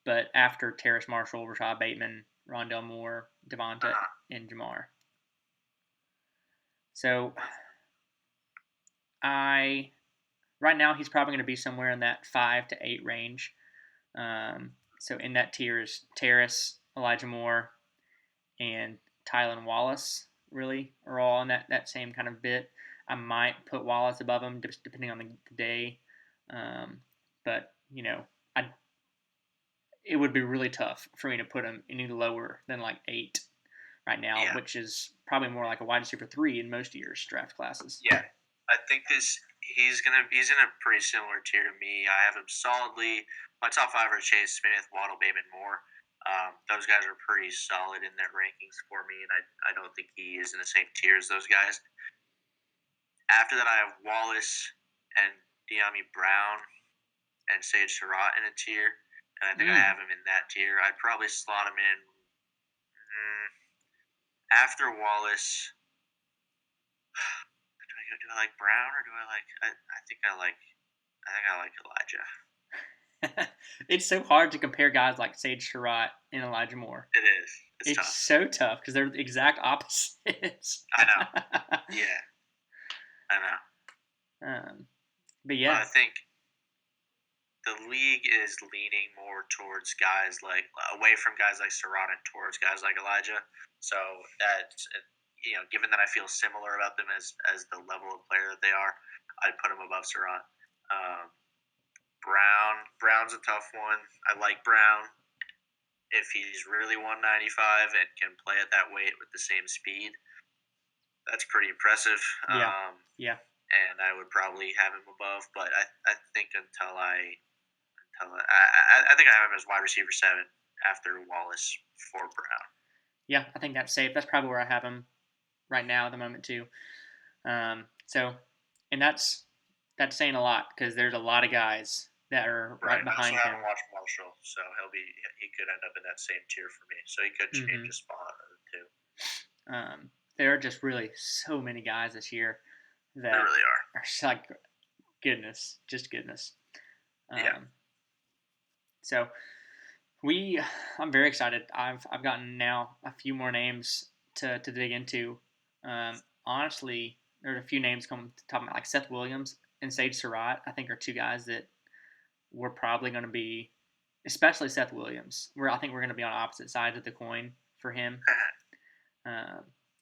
But after Terrace Marshall, Rashad Bateman, Rondell Moore, Devonta, and Jamar. So right now he's probably going to be somewhere in that 5 to 8 range. So in that tier is Terrace, Elijah Moore, and Tylan Wallace, really, are all in that same kind of bit. I might put Wallace above him, depending on the day. But, it would be really tough for me to put him any lower than like 8 right now, which is probably more like a wide receiver 3 in most years' draft classes. Yeah, I think he's in a pretty similar tier to me. I have him solidly. My top 5 are Chase Smith, Waddle, Bateman, Moore. Those guys are pretty solid in their rankings for me, and I don't think he is in the same tier as those guys. After that, I have Wallace and De'Ami Brown and Sage Surratt in a tier, and I think I have him in that tier. I'd probably slot him in after Wallace. Do I like Brown or do I like? I think I like Elijah. It's so hard to compare guys like Sage Surratt and Elijah Moore. It is. It's tough. So tough because they're the exact opposites. I know. Yeah. I know. But yeah, I think the league is leaning more towards guys away from guys like Surratt and towards guys like Elijah. So that's given that I feel similar about them as the level of player that they are, I'd put them above Surratt. Brown's a tough one. I like Brown if he's really 195 and can play at that weight with the same speed. That's pretty impressive. Yeah. And I would probably have him above, but I think I think I have him as wide receiver 7 after Wallace for Brown. Yeah, I think that's safe. That's probably where I have him right now at the moment too. And that's saying a lot because there's a lot of guys that are right behind him. I him. haven't watched Marshall, so he could end up in that same tier for me. So he could change a spot or 2. There are just really so many guys this year that there really are. Just like goodness. Yeah. So I'm very excited. I've gotten now a few more names to dig into. Honestly, there's a few names coming to top of my, like Seth Williams and Sage Surratt. I think are 2 guys that we're probably going to be, especially Seth Williams. I think we're going to be on opposite sides of the coin for him.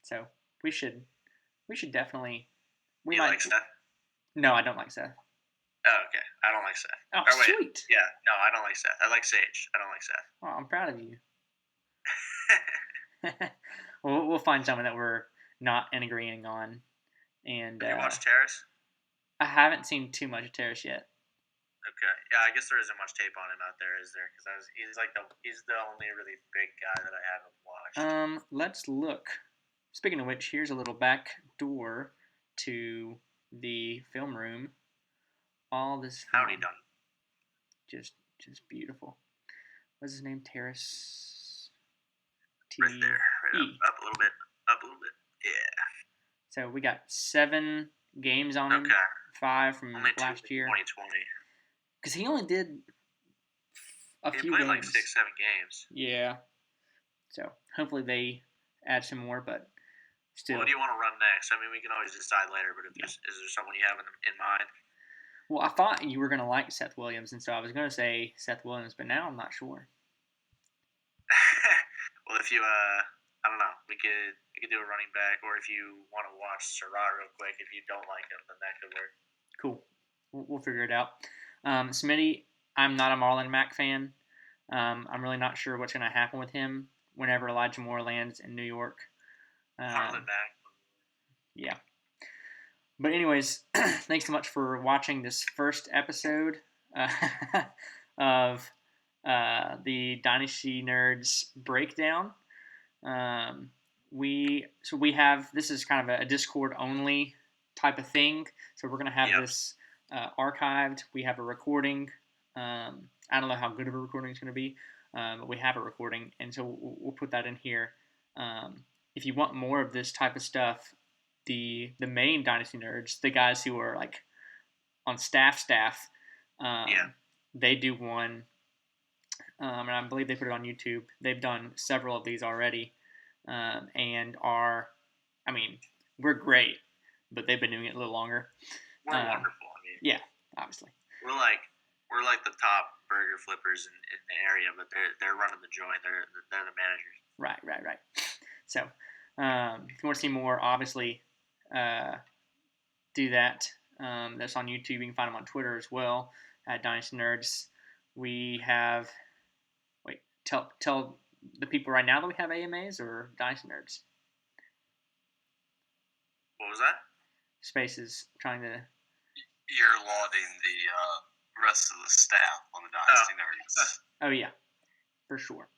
So we should definitely. You like Seth? No, I don't like Seth. Oh, okay. I don't like Seth. Oh, wait. Sweet. Yeah, no, I don't like Seth. I like Sage. I don't like Seth. Oh, I'm proud of you. Well, we'll find someone that we're not agreeing on. And have you watched Terrace? I haven't seen too much of Terrace yet. Okay. Yeah, I guess there isn't much tape on him out there, is there? Because he's the only really big guy that I haven't watched. Let's look. Speaking of which, here's a little back door to the film room. All this film. Howdy done. Just beautiful. What's his name? Terrace. Right there. Right up a little bit. Yeah. So we got 7 games on him. 5 from only last year. 2020. Because he only did a few played games. like 6-7 games. Yeah. So hopefully they add some more, but still. What do you want to run next? I mean, we can always decide later, but is there someone you have in mind? Well, I thought you were going to like Seth Williams, and so I was going to say Seth Williams, but now I'm not sure. Well, if you, I don't know, we could do a running back, or if you want to watch Surratt real quick, if you don't like him, then that could work. Cool. We'll figure it out. Smitty, I'm not a Marlon Mack fan. I'm really not sure what's going to happen with him whenever Elijah Moore lands in New York. Marlon Mack. Yeah. But anyways, thanks so much for watching this first episode of the Dynasty Nerds breakdown. We have, this is kind of a Discord only type of thing. So we're going to have this archived. We have a recording. I don't know how good of a recording it's going to be. but we have a recording, and so we'll put that in here. If you want more of this type of stuff, the main Dynasty Nerds, the guys who are like on staff, they do one, and I believe they put it on YouTube. They've done several of these already, and we're great, but they've been doing it a little longer. We're wonderful. I mean, yeah, obviously. We're like the top burger flippers in the area, but they're running the joint. They're the managers. Right. So, if you want to see more, obviously, do that. That's on YouTube. You can find them on Twitter as well at Dynasty Nerds. We have. Wait, tell the people right now that we have AMAs or Dynasty Nerds. What was that? Space is trying to. You're lauding the rest of the staff on the Dynasty Nerds. Oh yeah, for sure.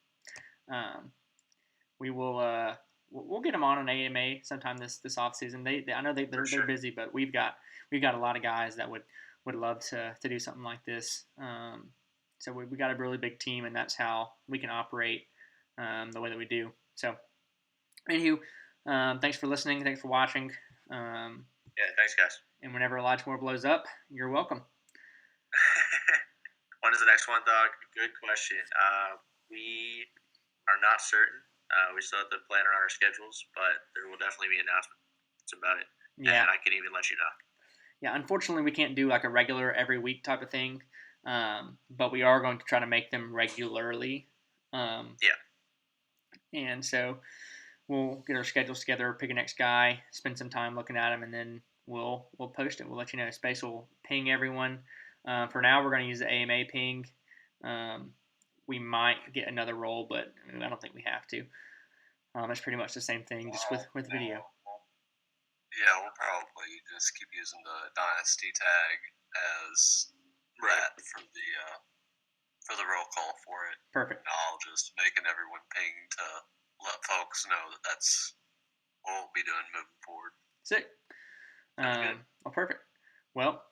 We will. We'll get them on an AMA sometime this off season. I know they're busy, but we've got a lot of guys that would love to do something like this. So we got a really big team, and that's how we can operate the way that we do. So, anywho, thanks for listening. Thanks for watching. Yeah, thanks, guys. And whenever Elijah blows up, you're welcome. When is the next one, Doug? Good question. We are not certain. We still have to plan around our schedules, but there will definitely be announcements about it. Yeah. And I can even let you know. Yeah, unfortunately, we can't do like a regular every week type of thing, but we are going to try to make them regularly. Yeah. And so we'll get our schedules together, pick a next guy, spend some time looking at him, and then we'll post it. We'll let you know. Space will ping everyone. For now, we're going to use the AMA ping. We might get another role, but I don't think we have to. It's pretty much the same thing, just with video. Yeah, we'll probably just keep using the Dynasty tag as that for the roll call for it. Perfect. And I'll just making everyone ping to let folks know that that's what we'll be doing moving forward. Sick. Well, perfect. Well,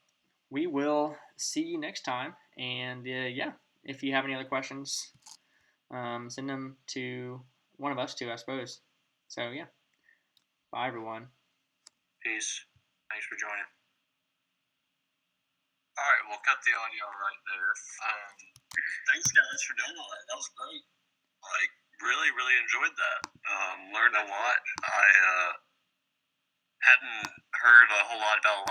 we will see you next time. And if you have any other questions, send them to one of us two, I suppose. So yeah. Bye, everyone. Peace. Thanks for joining. All right, we'll cut the audio right there. Thanks, guys, for doing all that. That was great. Really, really enjoyed that. Learned a lot. I hadn't heard a whole lot about a lot